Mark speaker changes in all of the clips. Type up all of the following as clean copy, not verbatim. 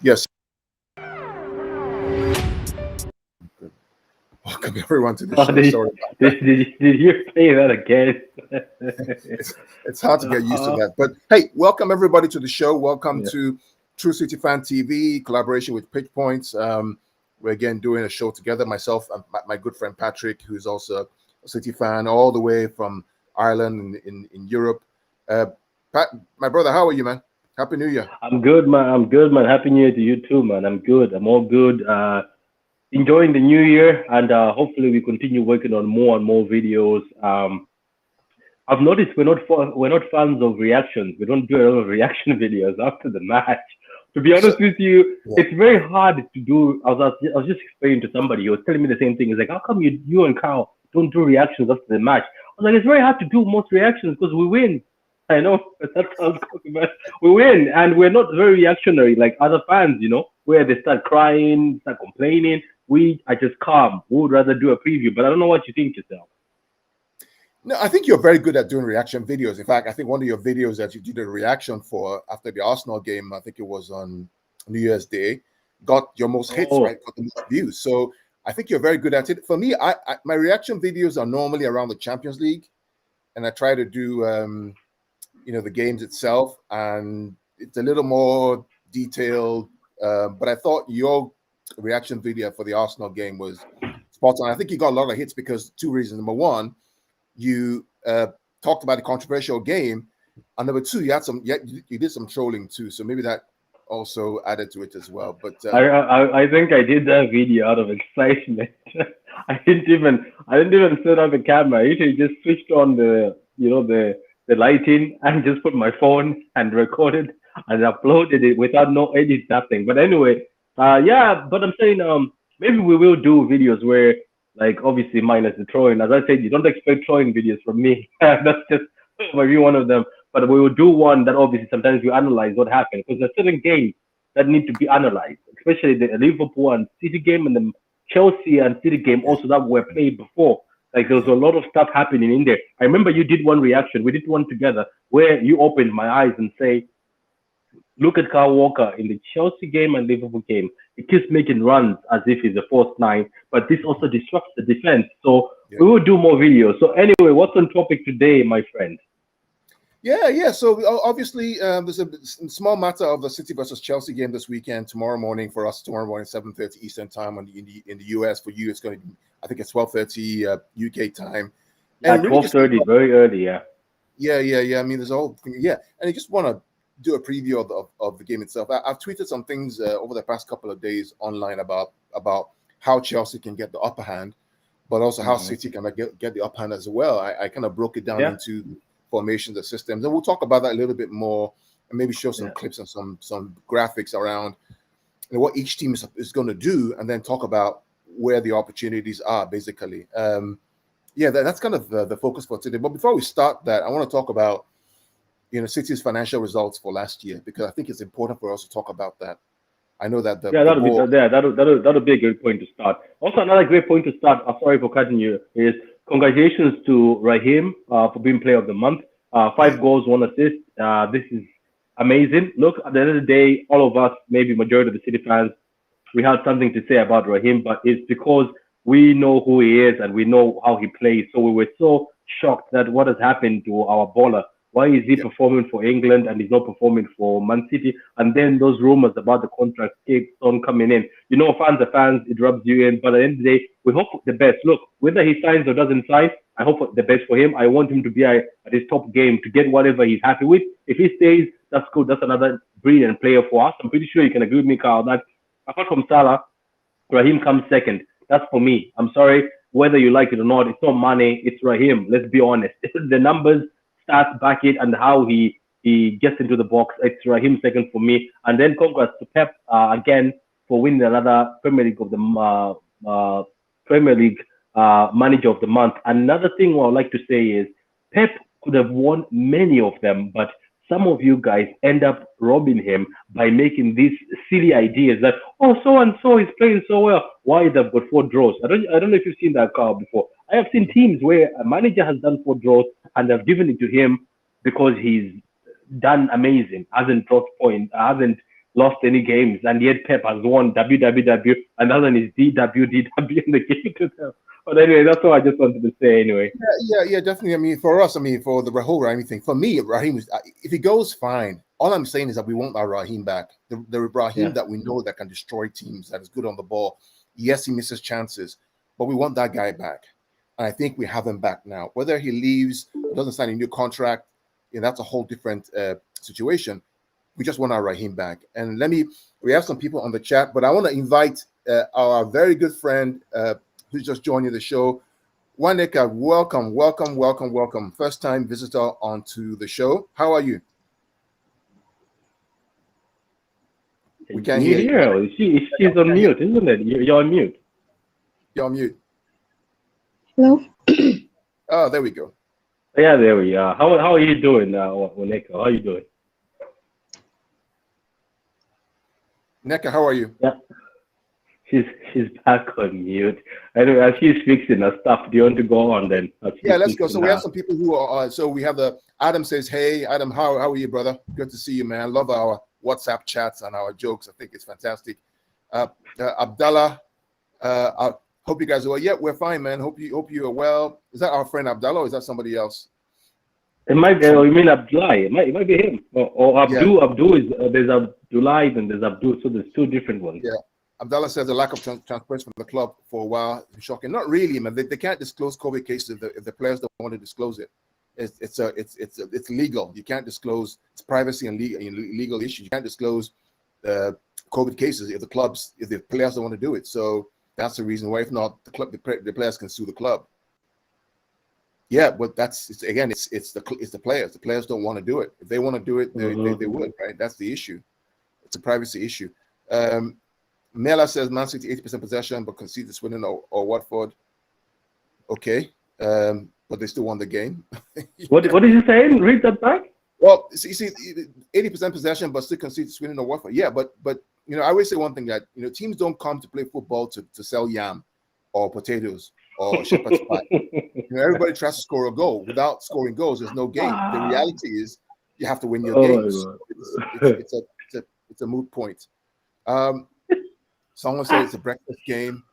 Speaker 1: Yes. Welcome everyone to the show. Sorry about that.
Speaker 2: Did you play that again?
Speaker 1: It's hard to get used to that. But hey, welcome everybody to the show. Welcome
Speaker 2: Yeah.
Speaker 1: to True City Fan TV, collaboration with Pitch Points. We're again doing a show together. Myself and my good friend Patrick, who's also a City fan, all the way from Ireland in Europe. Pat, my brother, how are you, man? Happy New Year.
Speaker 2: I'm good, man. Happy New Year to you too, man. I'm good. I'm all good. Enjoying the new year, and hopefully we continue working on more and more videos. I've noticed we're not fans of reactions. We don't do a lot of reaction videos after the match. To be honest with you, it's very hard to do. I was just explaining to somebody. He was telling me the same thing. He's like, "How come you and Kyle don't do reactions after the match?" I was like, "It's very hard to do most reactions because we win." I know that sounds good, but we win, and we're not very reactionary like other fans. Where they start crying, start complaining. We are just calm. We would rather do a preview, but I don't know what you think yourself.
Speaker 1: No, I think you're very good at doing reaction videos. In fact, I think one of your videos that you did a reaction for after the Arsenal game, I think it was on New Year's Day, got your most hits, right? Got the most views. So I think you're very good at it. For me, my reaction videos are normally around the Champions League, and I try to do the games itself, and it's a little more detailed. But I thought your reaction video for the Arsenal game was spot on. I think you got a lot of hits because two reasons. Number one, you talked about the controversial game, and number two, you did some trolling too. So maybe that also added to it as well. But
Speaker 2: I think I did that video out of excitement. I didn't even set up the camera. I usually just switched on the lighting and just put my phone and recorded and uploaded it without no edit, nothing. But anyway, but I'm saying maybe we will do videos where, like, obviously minus the throwing. As I said, you don't expect throwing videos from me. That's just maybe one of them. But we will do one that obviously sometimes we analyze what happened, because there's certain games that need to be analyzed, especially the Liverpool and City game and the Chelsea and City game also that were played before. Like, there was a lot of stuff happening in there. I remember you did one reaction. We did one together where you opened my eyes and say, look at Kyle Walker in the Chelsea game and Liverpool game. He keeps making runs as if he's a false nine, but this also disrupts the defense. So we will do more videos. So anyway, what's on topic today, my friend?
Speaker 1: Yeah. So obviously, there's a small matter of the City versus Chelsea game this weekend. Tomorrow morning for us, 7:30 Eastern time in the US. For you, it's going to be, I think it's 12:30 UK time.
Speaker 2: And 12:30, very early, yeah.
Speaker 1: Yeah. I mean, there's a whole thing. Yeah, and I just want to do a preview of the game itself. I've tweeted some things over the past couple of days online about how Chelsea can get the upper hand, but also how City can get the upper hand as well. I kind of broke it down into formations and systems, and we'll talk about that a little bit more, and maybe show some clips and some graphics around what each team is going to do, and then talk about where the opportunities are, basically. That's kind of the focus for today. But before we start that, I want to talk about City's financial results for last year, because I think it's important for us to talk about that. I know that
Speaker 2: that'll be a great point to start. Also, another great point to start, I'm sorry for cutting you, is congratulations to Raheem for being Player of the Month. 5 goals, 1 assist. This is amazing. Look, at the end of the day, all of us, maybe majority of the City fans, we had something to say about Raheem, but it's because we know who he is and we know how he plays. So we were so shocked that what has happened to our baller. Why is he performing for England and he's not performing for Man City? And then those rumors about the contract keeps on coming in. Fans are fans, it rubs you in. But at the end of the day, we hope the best. Look, whether he signs or doesn't sign, I hope the best for him. I want him to be at his top game to get whatever he's happy with. If he stays, that's good. That's another brilliant player for us. I'm pretty sure you can agree with me, Carl, that apart from Salah, Raheem comes second. That's for me. I'm sorry. whether you like it or not, it's not money, it's Raheem. Let's be honest. The numbers, stats back it, and how he gets into the box. It's Raheem second for me. And then congrats to Pep again for winning another Premier League of the Premier League Manager of the Month. Another thing I would like to say is Pep could have won many of them, but some of you guys end up robbing him by making these silly ideas that, oh, so and so is playing so well. Why they've got 4 draws? I don't know if you've seen that car before. I have seen teams where a manager has done 4 draws and they've given it to him because he's done amazing, hasn't dropped points, hasn't lost any games, and yet Pep has won WWW, another one is DWDW, and they give it to them. But anyway, that's what I just wanted to say anyway.
Speaker 1: Yeah, definitely. I mean, for us, for the whole Raheem thing, for me, Raheem, if he goes, fine. All I'm saying is that we want our Raheem back. The Raheem that we know that can destroy teams, that is good on the ball. Yes, he misses chances, but we want that guy back. And I think we have him back now. Whether he leaves, doesn't sign a new contract, that's a whole different situation. We just want our Raheem back. And we have some people on the chat, but I want to invite our very good friend who's just joining the show. Waneka, welcome. First time visitor onto the show. How are you? We can't hear you.
Speaker 2: She's on mute, isn't it? You're on mute.
Speaker 1: You're on mute.
Speaker 3: Hello?
Speaker 1: Oh, there we go.
Speaker 2: Yeah, there we are. How are you doing, Waneka? How are you doing?
Speaker 1: Neka, how are you?
Speaker 2: Yeah. She's back on mute. Anyway, as she's fixing her stuff, do you want to go on then?
Speaker 1: Yeah, let's go. So we have some people who are. So we have Adam says, "Hey, Adam, how are you, brother? Good to see you, man. Love our WhatsApp chats and our jokes. I think it's fantastic." Abdallah, I hope you guys are well. Yeah, we're fine, man. Hope you are well. Is that our friend Abdallah, or is that somebody else?
Speaker 2: It might be. You mean Abdullah? It might be him. Or Abdul. Yeah. Abdul is there's Abdullah and there's Abdul. So there's 2 different ones.
Speaker 1: Yeah. Abdallah says the lack of transparency from the club for a while is shocking. Not really, man. They can't disclose COVID cases if the players don't want to disclose it. It's legal. You can't disclose. It's privacy and legal issues. You can't disclose COVID cases if the players don't want to do it. So that's the reason why. If not, the players can sue the club. Yeah, but it's the players. The players don't want to do it. If they want to do it, they would, right? That's the issue. It's a privacy issue. Mela says Man City 80% possession, but concede to Swindon or Watford. Okay, but they still won the game.
Speaker 2: What is he saying? Read that back.
Speaker 1: Well, you see, 80% possession, but still concede to Swindon or Watford. Yeah, but I always say one thing that teams don't come to play football to sell yam or potatoes or shepherd's pie. Everybody tries to score a goal. Without scoring goals, there's no game. The reality is you have to win your games. It's a moot point. Someone said it's a breakfast game.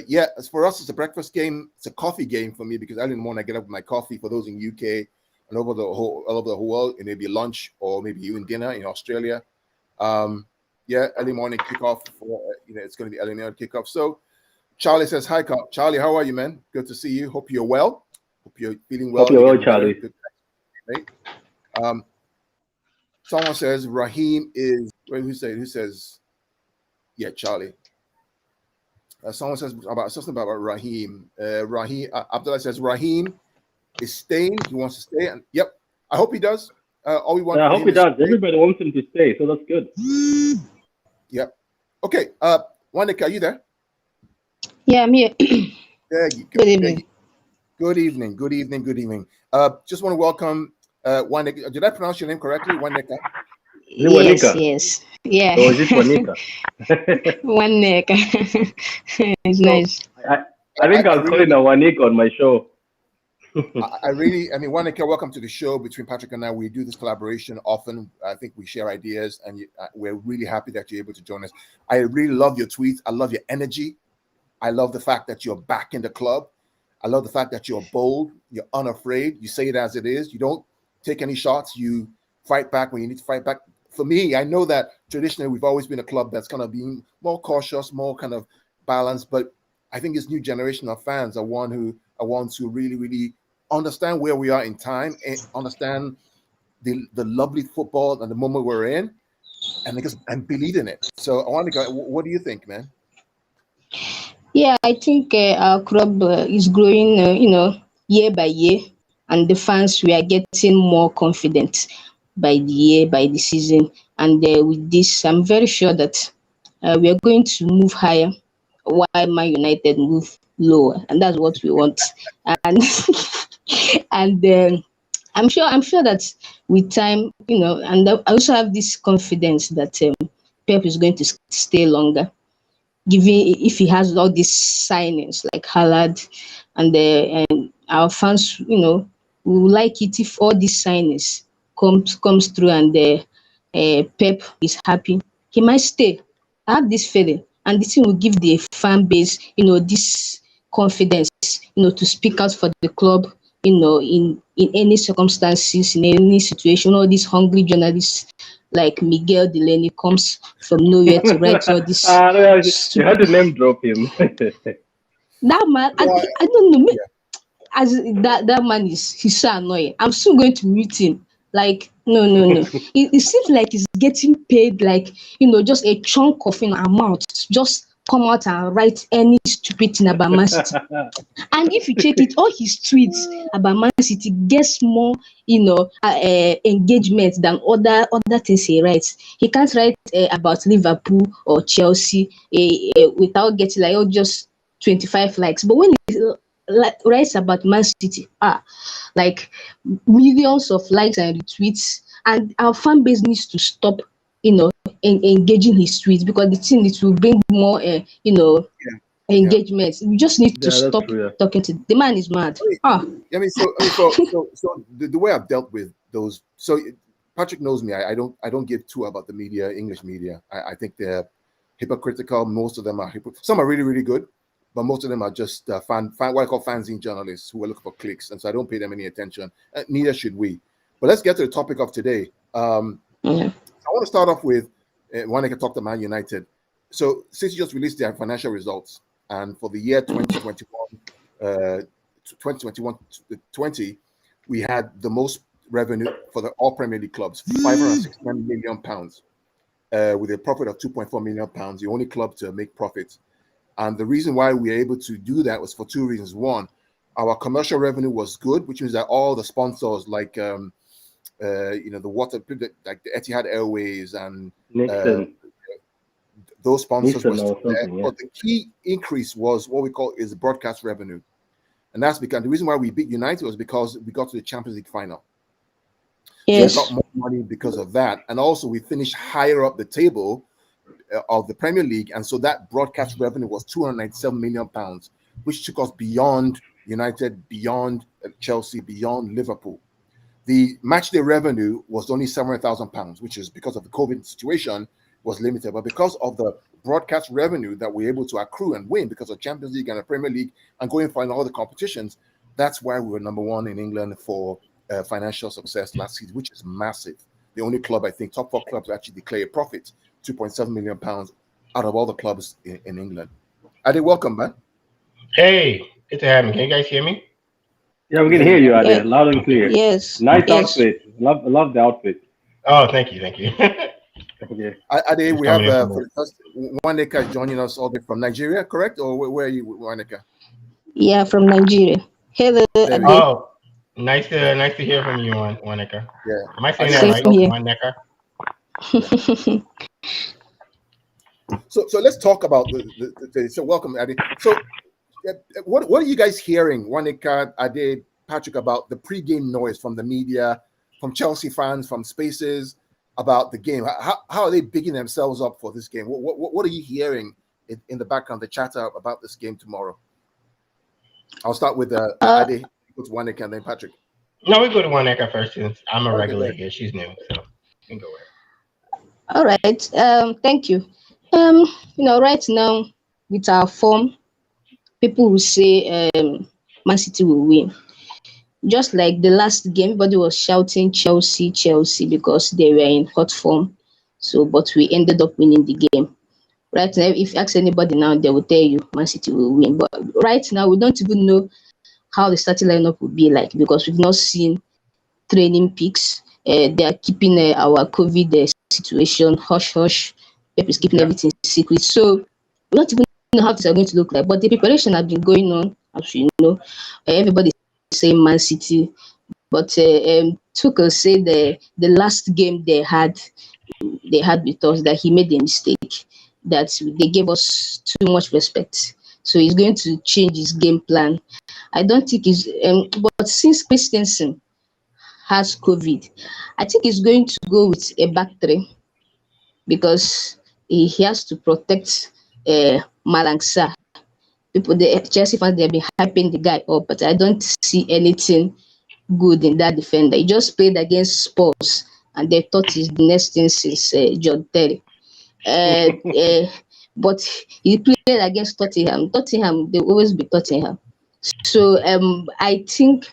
Speaker 1: Yeah, as for us, it's a breakfast game. It's a coffee game for me because early in the morning I get up with my coffee. For those in UK and all over the whole world, it may be lunch or maybe even dinner in Australia. Yeah, early morning kickoff. It's going to be early morning kickoff. So Charlie says, "Hi, Charlie. How are you, man? Good to see you. Hope you're well. Hope you're feeling well.
Speaker 2: Hope you're well, Charlie."
Speaker 1: Right? Someone says Raheem is. Who says? Yeah, Charlie. Someone says something about Raheem. Abdullah says Raheem is staying. He wants to stay, and yep, I hope he does. All we want.
Speaker 2: I hope he does. Everybody wants him to stay, so that's good.
Speaker 1: Yep. Okay. Waneka, are you there?
Speaker 3: Yeah, I'm here.
Speaker 1: There you go.
Speaker 3: Good evening.
Speaker 1: Good evening. Just want to welcome Waneka. Did I pronounce your name correctly? Waneka.
Speaker 3: Yes. Yeah.
Speaker 2: Or is it Waneka?
Speaker 3: Waneka. It's nice.
Speaker 2: I think I'll call it a Waneka on my show.
Speaker 1: Waneka, welcome to the show. Between Patrick and I, we do this collaboration often. I think we share ideas, and we're really happy that you're able to join us. I really love your tweets. I love your energy. I love the fact that you're back in the club. I love the fact that you're bold. You're unafraid. You say it as it is. You don't take any shots. You fight back when you need to fight back. For me, I know that traditionally we've always been a club that's kind of being more cautious, more kind of balanced. But I think this new generation of fans are one to really, really understand where we are in time and understand the lovely football and the moment we're in, and believe in it. So I want to go. What do you think, man?
Speaker 3: Yeah, I think our club is growing, year by year, and the fans we are getting more confident by the year, by the season, and with this, I'm very sure that we are going to move higher, while Man United move lower, and that's what we want. And and I'm sure that with time, and I also have this confidence that Pep is going to stay longer, given if he has all these signings like Haaland, and our fans, will like it if all these signings comes through, and Pep is happy. He might stay. I have this feeling, and this thing will give the fan base, this confidence, to speak out for the club, in any circumstances, in any situation. All these hungry journalists like Miguel Delaney comes from nowhere to write all this
Speaker 2: No, you had to
Speaker 3: stupid.
Speaker 2: name drop him.
Speaker 3: That man,
Speaker 1: Well,
Speaker 3: I don't know.
Speaker 1: yeah.
Speaker 3: As that man he's so annoying. I'm still going to mute him. Like, no, no, no. It seems like he's getting paid, like, just a chunk of amount to just come out and write any stupid thing about Man City. And if you check it, all his tweets about Man City gets more, engagement than other things he writes. He can't write about Liverpool or Chelsea without getting like, just 25 likes. But when he writes about Man City, like millions of likes and retweets, and our fan base needs to stop, engaging his tweets, because the thing, it will bring more,
Speaker 1: Yeah. Yeah.
Speaker 3: engagement. We just need to
Speaker 2: Yeah, that's
Speaker 3: stop
Speaker 2: true.
Speaker 3: talking to the man. Is mad.
Speaker 1: So the way I've dealt with those. So Patrick knows me. I don't give two about the media, English media. I think they're hypocritical. Most of them are some are really really good, but most of them are just what I call fanzine journalists who are looking for clicks, and so I don't pay them any attention. Neither should we. But let's get to the topic of today.
Speaker 3: Yeah.
Speaker 1: I want to start off with one I can talk to Man United. So City just released their financial results, and for the year 2021-20, we had the most revenue for the all Premier League clubs, £569 million, with a profit of £2.4 million, the only club to make profits. And the reason why we were able to do that was for two reasons. One, our commercial revenue was good, which means that all the sponsors like the water, like the Etihad Airways and
Speaker 2: Nixon.
Speaker 1: those sponsors
Speaker 2: Nixon
Speaker 1: were
Speaker 2: or something, yeah.
Speaker 1: But the key increase was what we call is broadcast revenue. And that's because the reason why we beat United was because we got to the Champions League final.
Speaker 3: Yes.
Speaker 1: So we got more money because of that. And also we finished higher up the table of the Premier League. And so that broadcast revenue was £297 million, which took us beyond United, beyond Chelsea, beyond Liverpool. The matchday revenue was only £700,000, which is because of the COVID situation was limited. But because of the broadcast revenue that we're able to accrue and win because of Champions League and the Premier League and going for all the competitions, that's why we were number one in England for financial success last season, which is massive. The only club, I think, top four clubs actually declare a profit, £2.7 million out of all the clubs in England. Ade, welcome, man.
Speaker 4: Hey, good to have me. Can you guys hear me?
Speaker 2: Yeah, we can hear you, Ade,
Speaker 3: Yeah.
Speaker 2: loud and clear.
Speaker 3: Yes.
Speaker 2: Nice
Speaker 3: Yes.
Speaker 2: outfit. Love the outfit.
Speaker 4: Oh, thank you.
Speaker 2: Okay.
Speaker 1: Ade, we
Speaker 4: coming in
Speaker 1: have
Speaker 4: from
Speaker 1: for the first, Waneka joining us all the way from Nigeria, correct? Or where are you, Waneka?
Speaker 3: Yeah, from Nigeria. Hello,
Speaker 1: There we
Speaker 3: Ade.
Speaker 1: go.
Speaker 4: Oh, nice to hear from you, Waneka.
Speaker 1: Yeah.
Speaker 4: Am I saying
Speaker 1: Ade,
Speaker 4: that right,
Speaker 3: Same here.
Speaker 4: Waneka?
Speaker 1: So let's talk about so welcome, Ade. So what are you guys hearing, Waneka, Ade, Patrick, about the pre-game noise from the media, from Chelsea fans, from Spaces about the game? How are they bigging themselves up for this game? What are you hearing in the background, the chatter about this game tomorrow? I'll start with Ade, with Waneka, and then Patrick.
Speaker 4: No, we go to Waneka first since I'm a
Speaker 1: Okay,
Speaker 4: regular
Speaker 1: great.
Speaker 4: here. She's new, so you can go ahead.
Speaker 3: All right. Thank you. Right now with our form, people will say Man City will win. Just like the last game, everybody was shouting Chelsea, Chelsea because they were in hot form. So, but we ended up winning the game. Right now, if you ask anybody now, they will tell you Man City will win. But right now, we don't even know how the starting lineup will be like because we've not seen training peaks. They are keeping our COVID situation hush hush. Pep is keeping everything secret. So we don't even know how things are going to look like. But the preparation has been going on, as you know. Everybody is saying Man City, but Tuchel said the last game they had with us that he made a mistake, that they gave us too much respect. So he's going to change his game plan. I don't think he's but since Christensen has COVID, I think he's going to go with a back three because he has to protect Malang Sarr. People, the Chelsea fans, they've been hyping the guy up, but I don't see anything good in that defender. He just played against Spurs, and they thought he's the next thing since John Terry. But he played against Tottenham. Tottenham, they always be Tottenham. So I think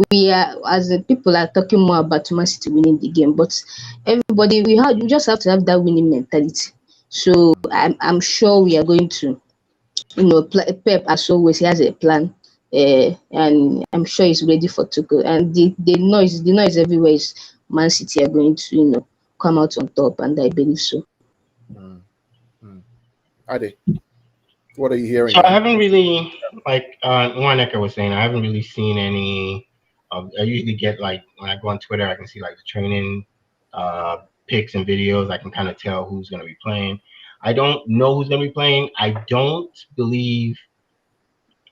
Speaker 3: we are, as the people are talking more about Man City winning the game, but everybody, we just have to have that winning mentality. So I'm sure we are going to, Pep, as always, he has a plan, and I'm sure he's ready for Tuchel. And the noise everywhere is Man City are going to, come out on top, and I believe so.
Speaker 1: Ade, what are you hearing?
Speaker 4: So I haven't really, like Waneka was saying, I haven't really seen any. I usually get, like, when I go on Twitter, I can see like the training pics and videos. I can kind of tell who's going to be playing. I don't know who's going to be playing. I don't believe.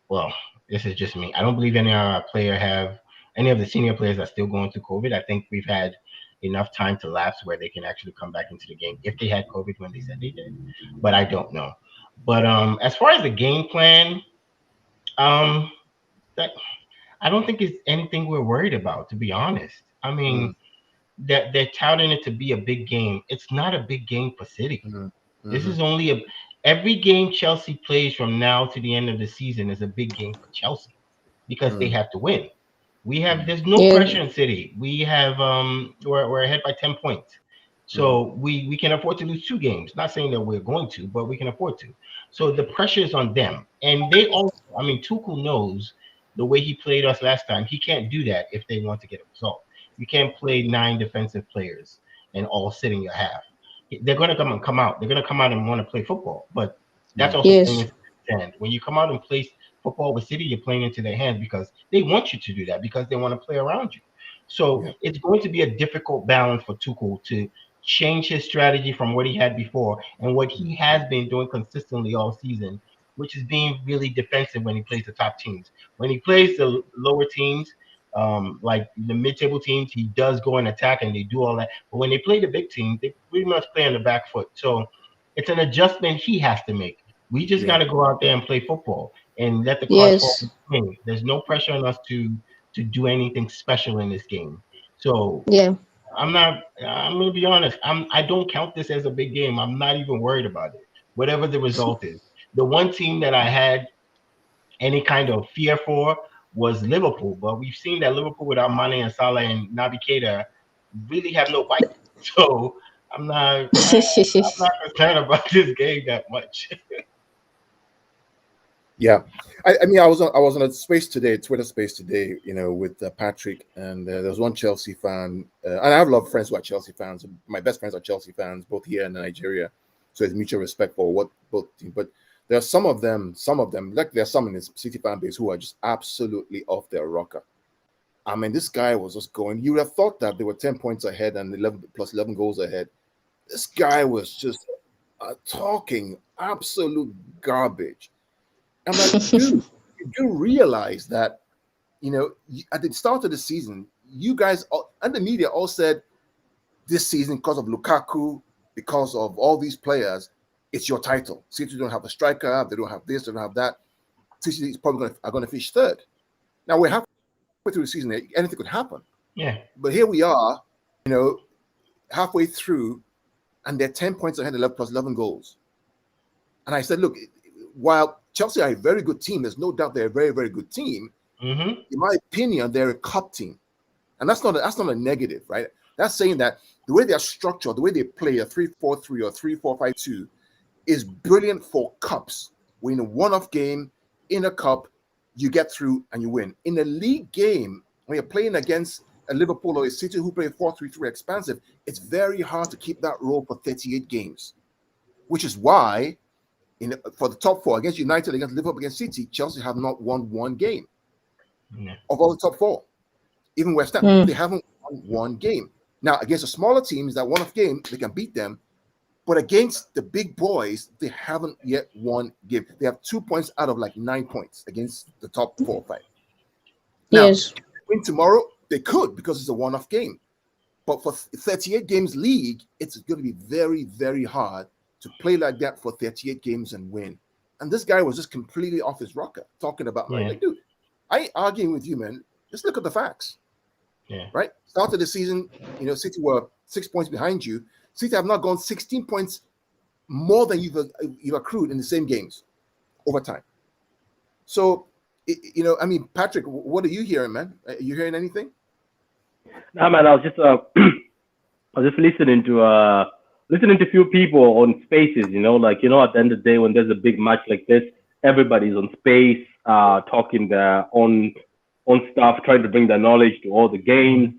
Speaker 4: Well, this is just me. I don't believe any of the senior players are still going through COVID. I think we've had enough time to lapse where they can actually come back into the game if they had COVID when they said they did. But I don't know. But as far as the game plan, that I don't think it's anything we're worried about, to be honest. I mean, they're touting it to be a big game. It's not a big game for City. This is only every game Chelsea plays from now to the end of the season is a big game for Chelsea because they have to win. There's no pressure in City. We have we're ahead by 10 points. So we can afford to lose 2 games. Not saying that we're going to, but we can afford to. So the pressure is on them. And they also, I mean, Tuchel knows the way he played us last time. He can't do that if they want to get a result. You can't play 9 defensive players and all sit in your half. They're going to come out. They're going to come out and want to play football. But that's also playing into their hands. When you come out and play football with City, you're playing into their hands because they want you to do that because they want to play around you. So it's going to be a difficult balance for Tuchel to change his strategy from what he had before and what he has been doing consistently all season, which is being really defensive when he plays the top teams. When he plays the lower teams, like the mid-table teams, he does go and attack and they do all that. But when they play the big teams, they pretty much play on the back foot. So it's an adjustment he has to make. We just got to go out there and play football and let the cards fall. There's no pressure on us to do anything special in this game. So I'm going to be honest. I don't count this as a big game. I'm not even worried about it, whatever the result is. The one team that I had any kind of fear for was Liverpool, but we've seen that Liverpool without Mane and Salah and Naby Keita really have no fight. So I'm not concerned about this game that much.
Speaker 1: Yeah, I mean, I was on a space today, Twitter space today, with Patrick, and there was one Chelsea fan, and I have a lot of friends who are Chelsea fans. My best friends are Chelsea fans, both here and in Nigeria, so it's mutual respect for what both teams. But there are some of them, like there are some in the City fan base who are just absolutely off their rocker. I mean, this guy was just going. You would have thought that they were 10 points ahead and 11 goals ahead. This guy was just talking absolute garbage. I'm like, dude, you do realize that, at the start of the season, you guys and the media all said this season, because of Lukaku, because of all these players, it's your title. City don't have a striker, they don't have this, they don't have that. City is probably going to finish third. Now we're halfway through the season, anything could happen.
Speaker 4: Yeah.
Speaker 1: But here we are, halfway through, and they're 10 points ahead, 11 plus 11 goals. And I said, look, while Chelsea are a very good team, there's no doubt they're a very, very good team. In my opinion, they're a cup team. And that's not a negative, right? That's saying that the way they're structured, the way they play a 3-4-3 or 3-4-5-2 is brilliant for cups. Win a one-off game in a cup, you get through and you win. In a league game, when you're playing against a Liverpool or a City who play 4-3-3 expansive, it's very hard to keep that role for 38 games, which is why for the top four against United, against Liverpool, against City, Chelsea have not won one game of all the top four. Even West Ham, they haven't won one game. Now, against the smaller teams that one-off game, they can beat them. But against the big boys, they haven't yet won game. They have 2 points out of like 9 points against the top 4 or 5. Now,
Speaker 3: Yes.
Speaker 1: win tomorrow, they could because it's a one-off game. But for 38 games league, it's going to be very, very hard to play like that for 38 games and win. And this guy was just completely off his rocker, talking about like, dude, I ain't arguing with you, man. Just look at the facts.
Speaker 4: Yeah.
Speaker 1: Right? Start of the season, City were 6 points behind you. City have not gone 16 points more than you've accrued in the same games over time. So, Patrick, what are you hearing, man? Are you hearing anything?
Speaker 2: No, man. I was just listening to a few people on Spaces. At the end of the day, when there's a big match like this, everybody's on Space, talking their own stuff, trying to bring their knowledge to all the games.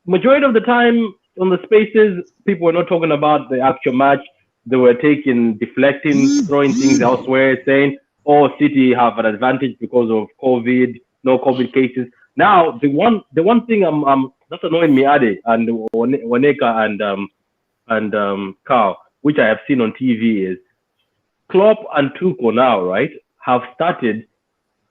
Speaker 2: Majority of the time on the Spaces, people were not talking about the actual match. They were deflecting, throwing things elsewhere, saying, "Oh, City have an advantage because of COVID, no COVID cases." Now, the one thing that's annoying me, Ade and Waneka and Carl, which I have seen on TV, is Klopp and Tuchel now, right, have started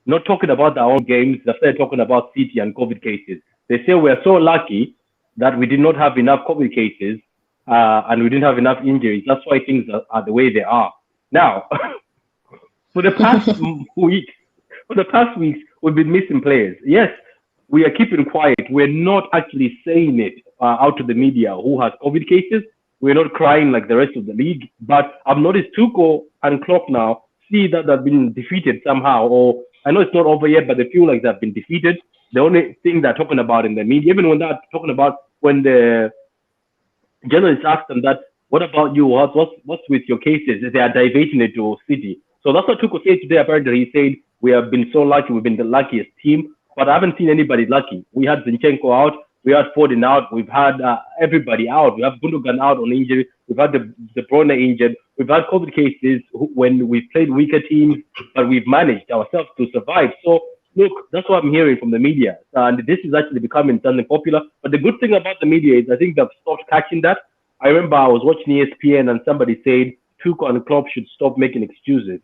Speaker 2: not talking about their own games. They started talking about City and COVID cases. They say we're so lucky that we did not have enough COVID cases and we didn't have enough injuries. That's why things are the way they are. Now, for the past weeks, we've been missing players. Yes, we are keeping quiet. We're not actually saying it out to the media who has COVID cases. We're not crying like the rest of the league. But I've noticed Tuchel and Klopp now see that they've been defeated somehow. Or I know it's not over yet, but they feel like they've been defeated. The only thing they're talking about in the media, even when they're talking about when the journalists ask them that, what about you? What's with your cases? They are diverting it to City. So that's what Tuchel said today. Apparently, he said, we have been so lucky. We've been the luckiest team. But I haven't seen anybody lucky. We had Zinchenko out. We had Foden out. We've had everybody out. We have Gundogan out on injury. We've had De Bruyne injured. We've had COVID cases when we've played weaker teams, but we've managed ourselves to survive. So, look, that's what I'm hearing from the media. And this is actually becoming something popular. But the good thing about the media is I think they've stopped catching that. I remember I was watching ESPN and somebody said Tuchel and Klopp should stop making excuses.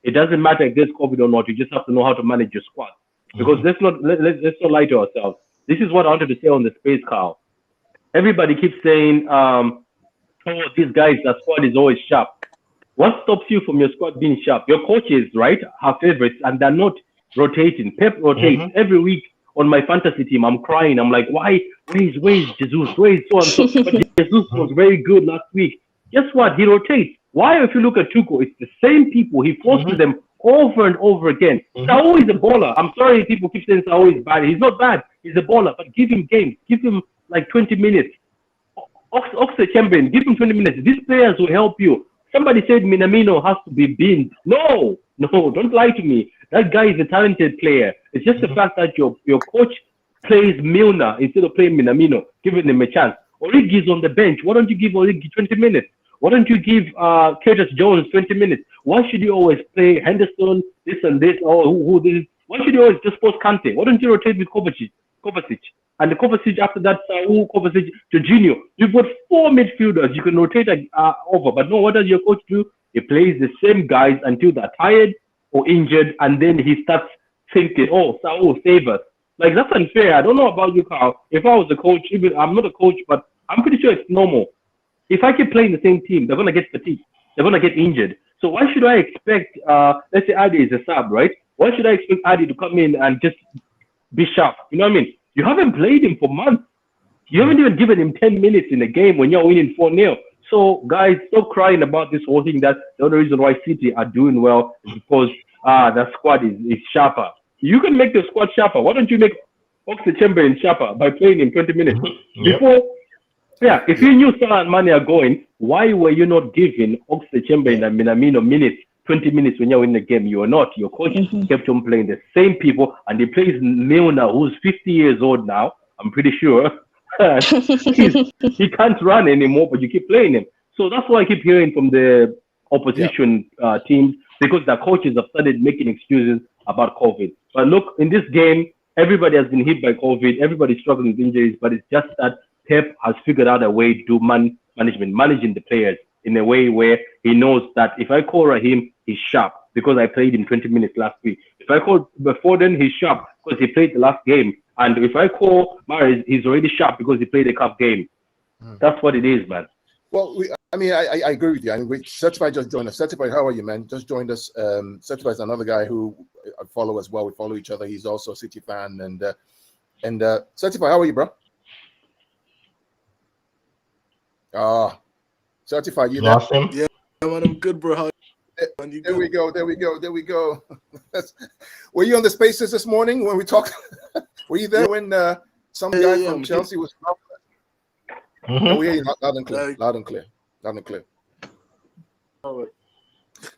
Speaker 2: It doesn't matter if there's COVID or not. You just have to know how to manage your squad. Because let's not lie to ourselves. This is what I wanted to say on the Space, Carl. Everybody keeps saying, these guys, their squad is always sharp. What stops you from your squad being sharp? Your coaches, right, have favorites and they're not rotating. Pep rotates every week on my fantasy team. I'm crying. I'm like, why? Where is Jesus? Where is so-and-so? But Jesus was very good last week. Guess what? He rotates. Why, if you look at Tuchel, it's the same people. He forces them over and over again. Saul is a baller. I'm sorry people keep saying Saul is bad. He's not bad. He's a baller. But give him games. Give him like 20 minutes. Oxlade-Chamberlain, give him 20 minutes. These players will help you. Somebody said Minamino has to be binned. No, don't lie to me. That guy is a talented player. It's just the fact that your coach plays Milner instead of playing Minamino, giving him a chance. Origi's on the bench. Why don't you give Origi 20 minutes? Why don't you give Curtis Jones 20 minutes? Why should you always play Henderson, this and this, or who this? Why should you always just post Kante? Why don't you rotate with Kovacic? And the Kovacic after that, Saul, Kovacic, Jorginho. You've got 4 midfielders. You can rotate over. But no, what does your coach do? He plays the same guys until they're tired or injured, and then he starts thinking, oh, Saul, save us. Like, that's unfair. I don't know about you, Carl. If I was a coach, even I'm not a coach, but I'm pretty sure it's normal. If I keep playing the same team, they're going to get fatigued. They're going to get injured. So why should I expect, let's say Adi is a sub, right? Why should I expect Adi to come in and just be sharp? You know what I mean? You haven't played him for months. You haven't even given him 10 minutes in a game when you're winning 4-0. So, guys, stop crying about this whole thing that the only reason why City are doing well is because the squad is sharper. You can make the squad sharper. Why don't you make Oxlade-Chamberlain sharper by playing him 20 minutes? If you knew Salah and Mane are going, why were you not giving Oxlade-Chamberlain and Minamino minutes, 20 minutes when you're in the game? You were not. Your coach kept on playing the same people, and he plays Milner, who's 50 years old now, I'm pretty sure. He can't run anymore, but you keep playing him. So that's why I keep hearing from the opposition teams because the coaches have started making excuses about COVID. But look, in this game, everybody has been hit by COVID. Everybody's struggling with injuries, but it's just that Pep has figured out a way to do managing the players in a way where he knows that if I call Raheem, he's sharp because I played him 20 minutes last week. If I call Foden, he's sharp because he played the last game. And if I call Mahrez, he's already sharp because he played the cup game. That's what it is, man.
Speaker 1: Well, I agree with you. I mean, Certified just joined us. Certified, how are you, man? Just joined us. Certified is another guy who I follow as well. We follow each other. He's also a City fan. And Certified, how are you, bro? Certified, you
Speaker 4: lost him?
Speaker 5: Yeah, man, I'm good, bro. How
Speaker 1: There we go. Were you on the Spaces this morning when we talked? Were you there when some guy from Chelsea was? Oh, we hear you loud and clear.
Speaker 5: All right.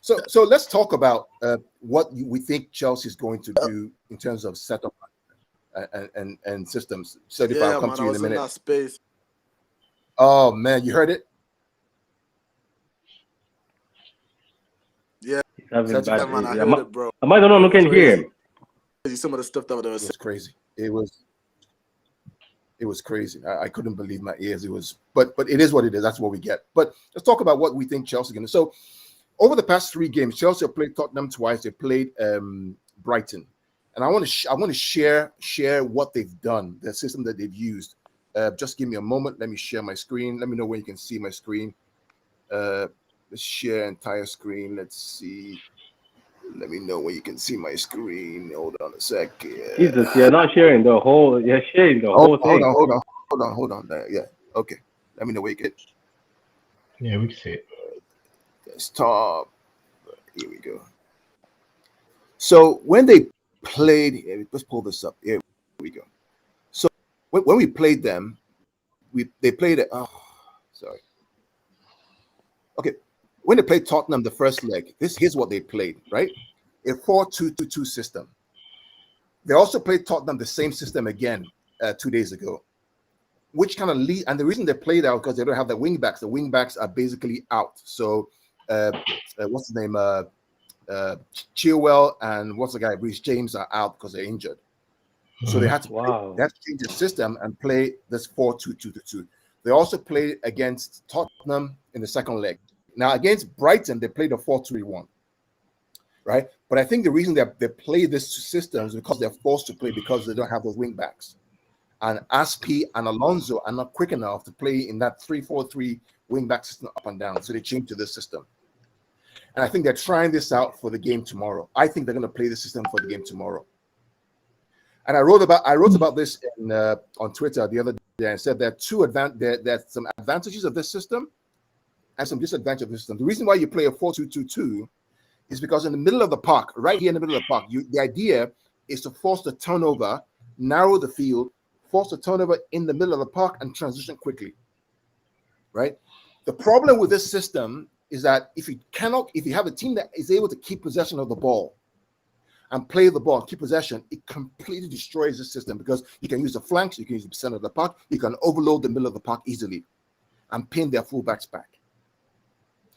Speaker 1: So let's talk about what we think Chelsea is going to do in terms of setup and systems. Certified, I'll come to you in a minute.
Speaker 5: In that space.
Speaker 1: Oh man, you heard it?
Speaker 5: Yeah,
Speaker 2: having bad
Speaker 5: man, I heard it, bro.
Speaker 2: Am I the one who can hear him?
Speaker 5: Some of the stuff that
Speaker 1: was crazy. It was crazy. I couldn't believe my ears. But it is what it is. That's what we get. But let's talk about what we think Chelsea going to. So over the past 3 games, Chelsea have played Tottenham twice. They played Brighton, and I want to share what they've done, the system that they've used. Just give me a moment. Let me share my screen. Let me know when you can see my screen. Let's share entire screen. Let's see. Let me know when you can see my screen. Hold on a sec.
Speaker 2: Jesus, you're not sharing the whole. You're sharing the whole thing.
Speaker 1: Hold on. There. Yeah. Okay. Let me know where you get.
Speaker 4: Yeah, we can see it.
Speaker 1: Stop. Here we go. So when they played, let's pull this up. Here we go. So when we played them, they played it. Oh, sorry. Okay. When they played Tottenham the first leg, here's what they played, right? A 4-2-2-2 system. They also played Tottenham the same system again 2 days ago, which kind of lead. And the reason they played out because they don't have the wing backs. The wing backs are basically out. So what's his name? Chilwell and what's the guy? Reece James are out because they're injured. So they had to change the system and play this 4-2-2-2. They also played against Tottenham in the second leg. Now, against Brighton, they played a 4-3-1, right? But I think the reason they play this system is because they're forced to play because they don't have those wing backs. And Aspi and Alonso are not quick enough to play in that 3-4-3 wing back system up and down. So they changed to this system. And I think they're trying this out for the game tomorrow. I think they're going to play the system for the game tomorrow. And I wrote about this on Twitter the other day and said there's some advantages of this system and some disadvantages of this system. The reason why you play a 4-2-2-2 is because in the middle of the park, right here in the middle of the park, the idea is to force the turnover, narrow the field, force the turnover in the middle of the park and transition quickly, right? The problem with this system is that if you have a team that is able to keep possession of the ball and play the ball and keep possession, it completely destroys the system because you can use the flanks, you can use the center of the park, you can overload the middle of the park easily and pin their fullbacks back.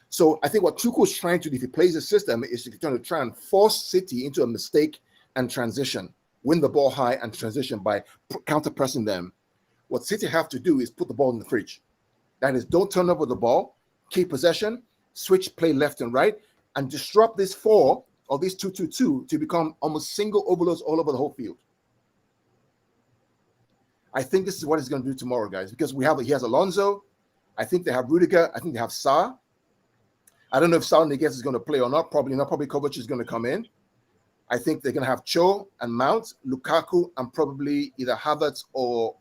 Speaker 1: So I think what Tuchel is trying to do if he plays the system is to try and force City into a mistake and transition, win the ball high and transition by counter-pressing them. What City have to do is put the ball in the fridge. That is, don't turn over the ball, keep possession, switch play left and right, and disrupt this 4 or this 2-2-2 to become almost single overloads all over the whole field. I think this is what he's going to do tomorrow, guys, because he has Alonso. I think they have Rudiger. I think they have Sarr. I don't know if Saul Niguez is going to play or not. Probably not. Probably Kovacic is going to come in. I think they're going to have Cho and Mount, Lukaku, and probably either Havertz or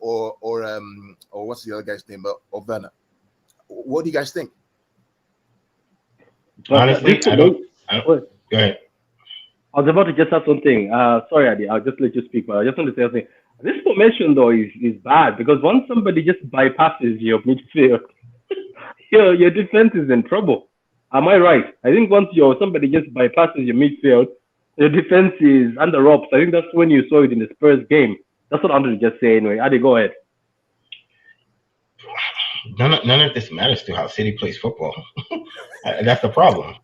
Speaker 1: what's the other guy's name? Or Werner. What do you guys think?
Speaker 4: Honestly, I don't. Go ahead.
Speaker 2: I was about to just add something. Sorry, Adi. I'll just let you speak, but I just want to say something. This formation, though, is bad because once somebody just bypasses your midfield, your defense is in trouble. Am I right? I think once somebody just bypasses your midfield, your defense is under ropes. I think that's when you saw it in the Spurs game. That's what I'm going to just say anyway. Adi, go ahead.
Speaker 4: None of this matters to how City plays football. That's the problem.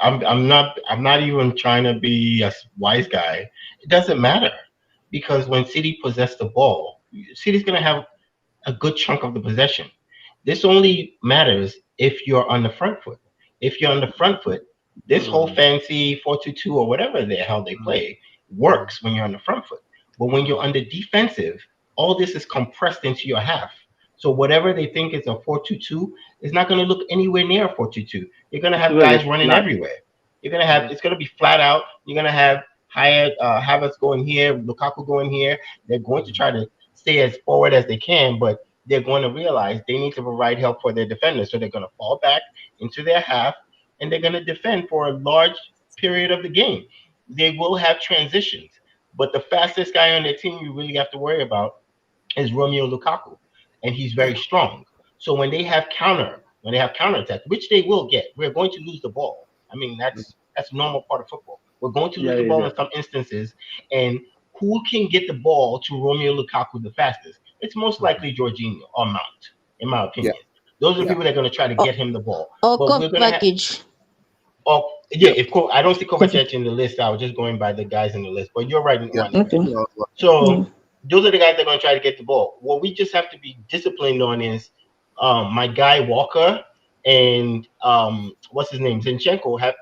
Speaker 4: I'm not even trying to be a wise guy. It doesn't matter because when City possess the ball, City's gonna have a good chunk of the possession. This only matters if you're on the front foot. If you're on the front foot, this whole fancy 4-2-2 or whatever the hell they play works when you're on the front foot. But when you're on the defensive, all this is compressed into your half. So whatever they think is a 4-2-2 is not going to look anywhere near a 4-2-2. You're going to have guys running everywhere. You're going to have it's going to be flat out. You're going to have Hyatt, Havertz going here, Lukaku going here. They're going to try to stay as forward as they can, but they're going to realize they need to provide help for their defenders. So they're going to fall back into their half and they're going to defend for a large period of the game. They will have transitions, but the fastest guy on their team you really have to worry about is Romeo Lukaku, and he's very strong. So when they have counterattack, which they will get, we're going to lose the ball. I mean, that's a normal part of football. We're going to lose the ball in some instances, and who can get the ball to Romeo Lukaku the fastest? It's most likely Jorginho or Mount, in my opinion. Those are people that are going to try to get him the ball.
Speaker 3: Or Kovacic.
Speaker 4: I don't see Kovacic in the list. I was just going by the guys in the list. But you're right.
Speaker 3: Okay.
Speaker 4: So those are the guys that are going to try to get the ball. What we just have to be disciplined on is my guy Walker and what's his name? Zinchenko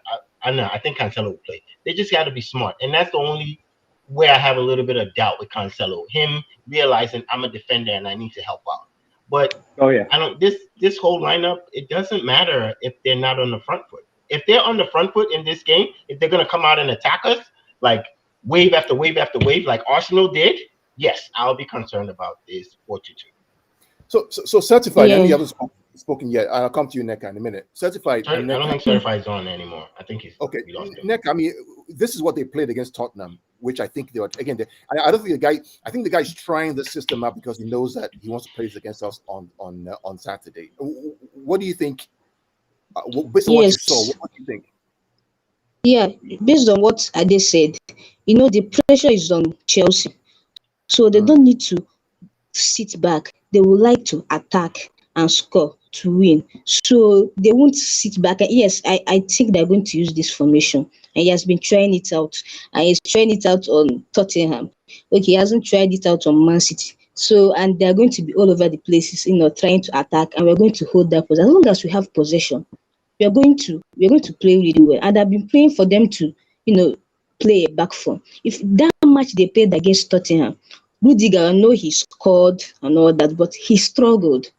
Speaker 4: I think Cancelo will play. They just got to be smart. And that's the only where I have a little bit of doubt with Cancelo. Him realizing I'm a defender and I need to help out. But I don't this whole lineup, it doesn't matter if they're not on the front foot. If they're on the front foot in this game, if they're gonna come out and attack us like wave after wave after wave, like Arsenal did, yes, I'll be concerned about this 4-2-2.
Speaker 1: So certified. Any others spoken yet? I'll come to you, Neka, in a minute. Certified.
Speaker 4: I don't think certified is on anymore. I think he's
Speaker 1: okay. Neka, I mean, this is what they played against Tottenham, which I think they were again. I don't think the guy. I think the guy's trying the system out because he knows that he wants to play against us on Saturday. What do you think? Based on what you saw, what do you think?
Speaker 3: Yeah, based on what Ade said, the pressure is on Chelsea, so they don't need to sit back. They would like to attack and score to win. So they won't sit back. Yes, I think they're going to use this formation. And he has been trying it out. And he's trying it out on Tottenham. Okay, he hasn't tried it out on Man City. So, and they're going to be all over the places, trying to attack. And we're going to hold that possession. As long as we have possession, we're going to play really well. And I've been praying for them to, play a back four. If that match they played against Tottenham, Rudiger, I know he scored and all that, but he struggled.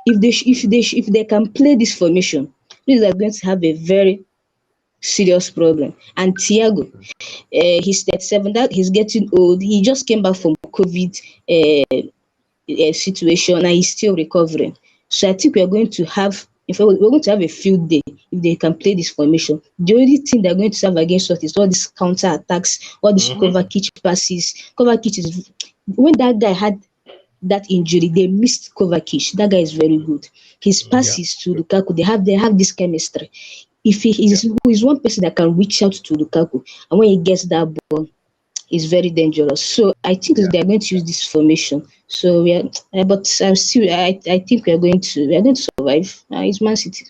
Speaker 3: If they can play this formation, they are going to have a very serious problem. And Thiago, he's 37. That he's getting old. He just came back from COVID situation, and he's still recovering. So I think we are going to have. In fact, we're going to have a field day if they can play this formation. The only thing they're going to have against us is all these counter attacks, all these Kovacic passes. Kovacic is when that guy had that injury, they missed Kovacic. That guy is very good. His passes to Lukaku, they have this chemistry. If he is one person that can reach out to Lukaku, and when he gets that ball, it's very dangerous. So I think they're going to use this formation. So but I'm still. I think we are going to survive. It's Man City.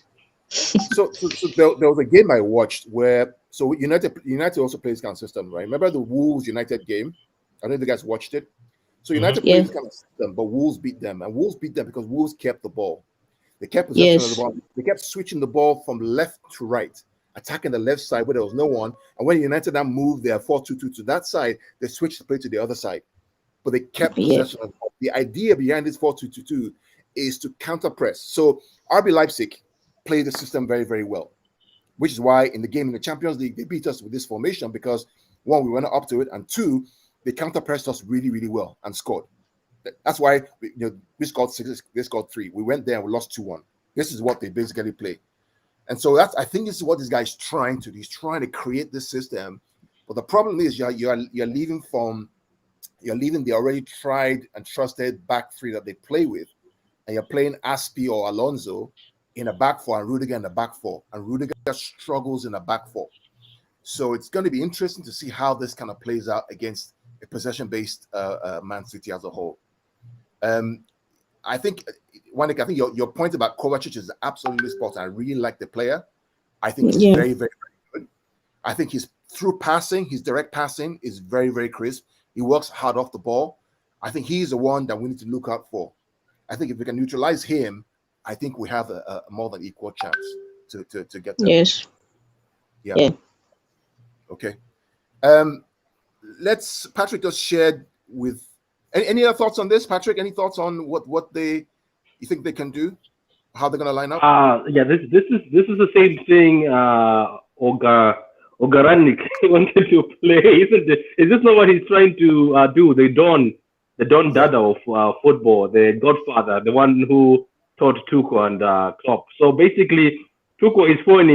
Speaker 1: So there was a game I watched where United also plays kind of system, right? Remember the Wolves United game? I don't know if you guys watched it. So United plays kind of system, but Wolves beat them, and Wolves beat them because Wolves kept the ball. They kept possession of the ball. They kept switching the ball from left to right, attacking the left side where there was no one. And when United now moved their 4-2-2 to that side, they switched the play to the other side. But they kept possession of the ball. The idea behind this 4-2-2 is to counter press. So RB Leipzig played the system very, very well, which is why in the game in the Champions League, they beat us with this formation because, one, we went up to it, and two, they counter pressed us really, really well and scored. That's why we scored 6, they scored 3. We went there and we lost 2-1. This is what they basically play. And so I think this is what this guy's trying to do. He's trying to create this system. But the problem is you're leaving the already tried and trusted back three that they play with, and you're playing Aspi or Alonso in a back four and Rudiger in the back four. And Rudiger struggles in a back four. So it's going to be interesting to see how this kind of plays out against a possession-based Man City as a whole. I think, Wanik, your point about Kovacic is absolutely spot on. I really like the player. I think he's
Speaker 3: Yeah.
Speaker 1: very, very, very good. I think his direct passing is very, very crisp. He works hard off the ball. I think he's the one that we need to look out for. I think if we can neutralize him, I think we have a more than equal chance to get there.
Speaker 3: Yes.
Speaker 1: Yeah.
Speaker 3: Yeah.
Speaker 1: Okay. Patrick just shared with any other thoughts on this, Patrick? Any thoughts on what you think they can do? How they're gonna line up?
Speaker 2: Yeah, this is the same thing Ogaranik wanted to play, isn't it? Is this not what he's trying to do? The Don Dada of football, the godfather, the one who taught Tuchel and Klopp. So basically, Tuchel is following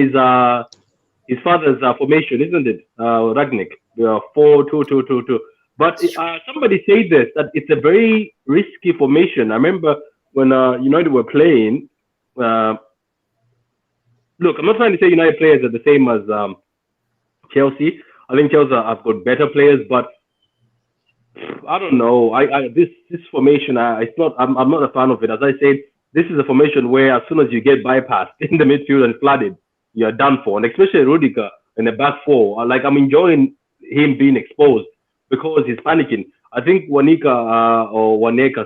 Speaker 2: his father's formation, isn't it? Ragnick, 4-2-2-2-2. But somebody said this, that it's a very risky formation. I remember when United were playing. Look, I'm not trying to say United players are the same as Chelsea. I think Chelsea have got better players, but I don't know. This formation, I'm not a fan of it. As I said, this is a formation where as soon as you get bypassed in the midfield and flooded, you're done for. And especially Rudiger in the back four, I'm enjoying him being exposed because he's panicking. I think Waneka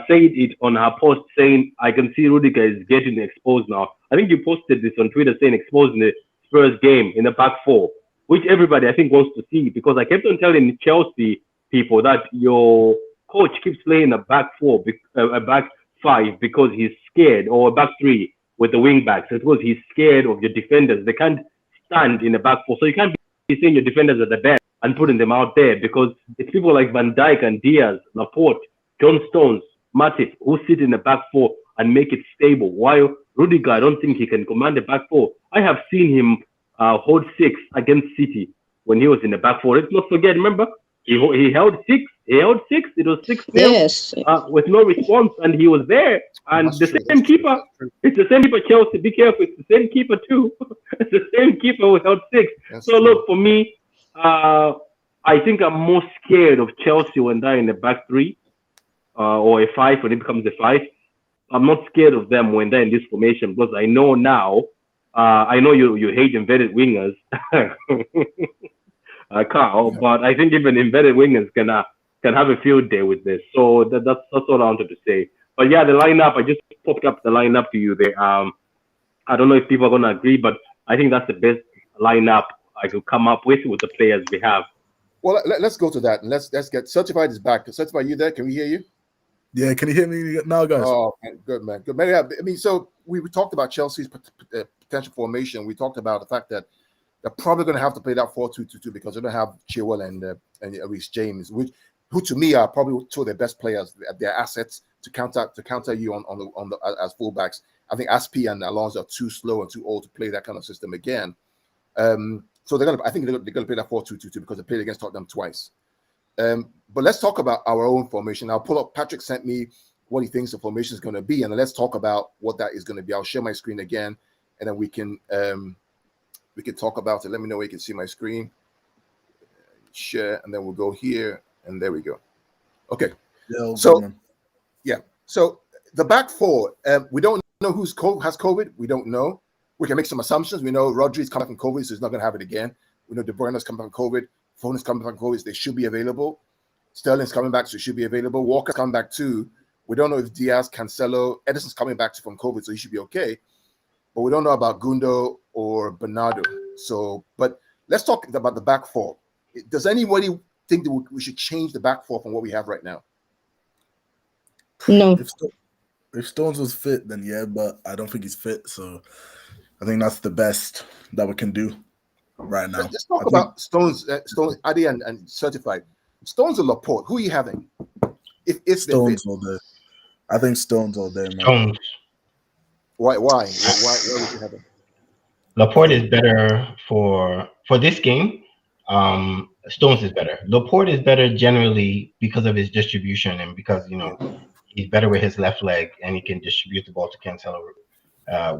Speaker 2: said it on her post saying, I can see Rudiger is getting exposed now. I think you posted this on Twitter saying exposed in the Spurs game in the back four, which everybody I think wants to see, because I kept on telling Chelsea people that your coach keeps playing a back four, a back five because he's scared, or a back three with the wing backs because he's scared of your defenders. They can't stand in the back four. So you can't be saying your defenders are the best and putting them out there, because it's people like Van Dijk and Diaz, Laporte, John Stones, Matip, who sit in the back four and make it stable. While Rudiger, I don't think he can command the back four. I have seen him hold 6 against City when he was in the back four. Let's not forget, remember? He held 6. He held 6. It was 6-0
Speaker 3: Yes.
Speaker 2: with no response, and he was there. And
Speaker 1: That's
Speaker 2: the
Speaker 1: true,
Speaker 2: same keeper, it's the same keeper, Chelsea. Be careful, it's the same keeper too. It's the same keeper who held 6.
Speaker 1: That's
Speaker 2: So
Speaker 1: true.
Speaker 2: look, for me, I think I'm more scared of Chelsea when they're in the back 3 or a 5 when it becomes a 5. I'm not scared of them when they're in this formation, because I know now. I know you hate inverted wingers, Carl, but I think even inverted wingers can have a field day with this. So that's all I wanted to say. But yeah, the lineup, I just popped up the lineup to you there. I don't know if people are going to agree, but I think that's the best lineup I could come up with the players we have.
Speaker 1: Well, let's go to that, and let's get Certified is back. Certified, you there? Can we hear you?
Speaker 6: Yeah, can you hear me now, guys?
Speaker 1: Oh, good man, good man. Yeah, I mean, so we talked about Chelsea's potential formation. We talked about the fact that they're probably going to have to play that 4-2-2-2 because they don't have Chilwell and Reece James, who to me are probably two of their best players. Their assets to counter you on the as fullbacks. I think Aspi and Alonso are too slow and too old to play that kind of system again. So I think they're gonna play that 4-2-2-2 because they played against Tottenham twice. But let's talk about our own formation. I'll pull up. Patrick sent me what he thinks the formation is going to be, and let's talk about what that is going to be. I'll share my screen again, and then we can talk about it. Let me know where you can see my screen. Share, and then we'll go here, and there we go. Okay.
Speaker 6: Yeah,
Speaker 1: So so the back four, we don't know who has COVID. We don't know. We can make some assumptions. We know Rodri's coming back from COVID, so he's not going to have it again. We know De Bruyne's coming back from COVID. Foden's coming back from COVID, so they should be available. Sterling's coming back, so he should be available. Walker's coming back too. We don't know if Diaz, Cancelo, Edison's coming back from COVID, so he should be okay. But we don't know about Gundo or Bernardo. So, but let's talk about the back four. Does anybody think that we should change the back four from what we have right now?
Speaker 3: No.
Speaker 6: If Stones was fit, then yeah, but I don't think he's fit. So I think that's the best that we can do right now.
Speaker 1: Let's talk about Stones, Adi and Certified. Stones or Laporte? Who are you having? If
Speaker 6: Stones all day. I think Stones all day, man.
Speaker 4: Stones.
Speaker 1: Why would you have him?
Speaker 4: Laporte is better for this game. Stones is better. Laporte is better generally because of his distribution and because he's better with his left leg and he can distribute the ball to Cancelo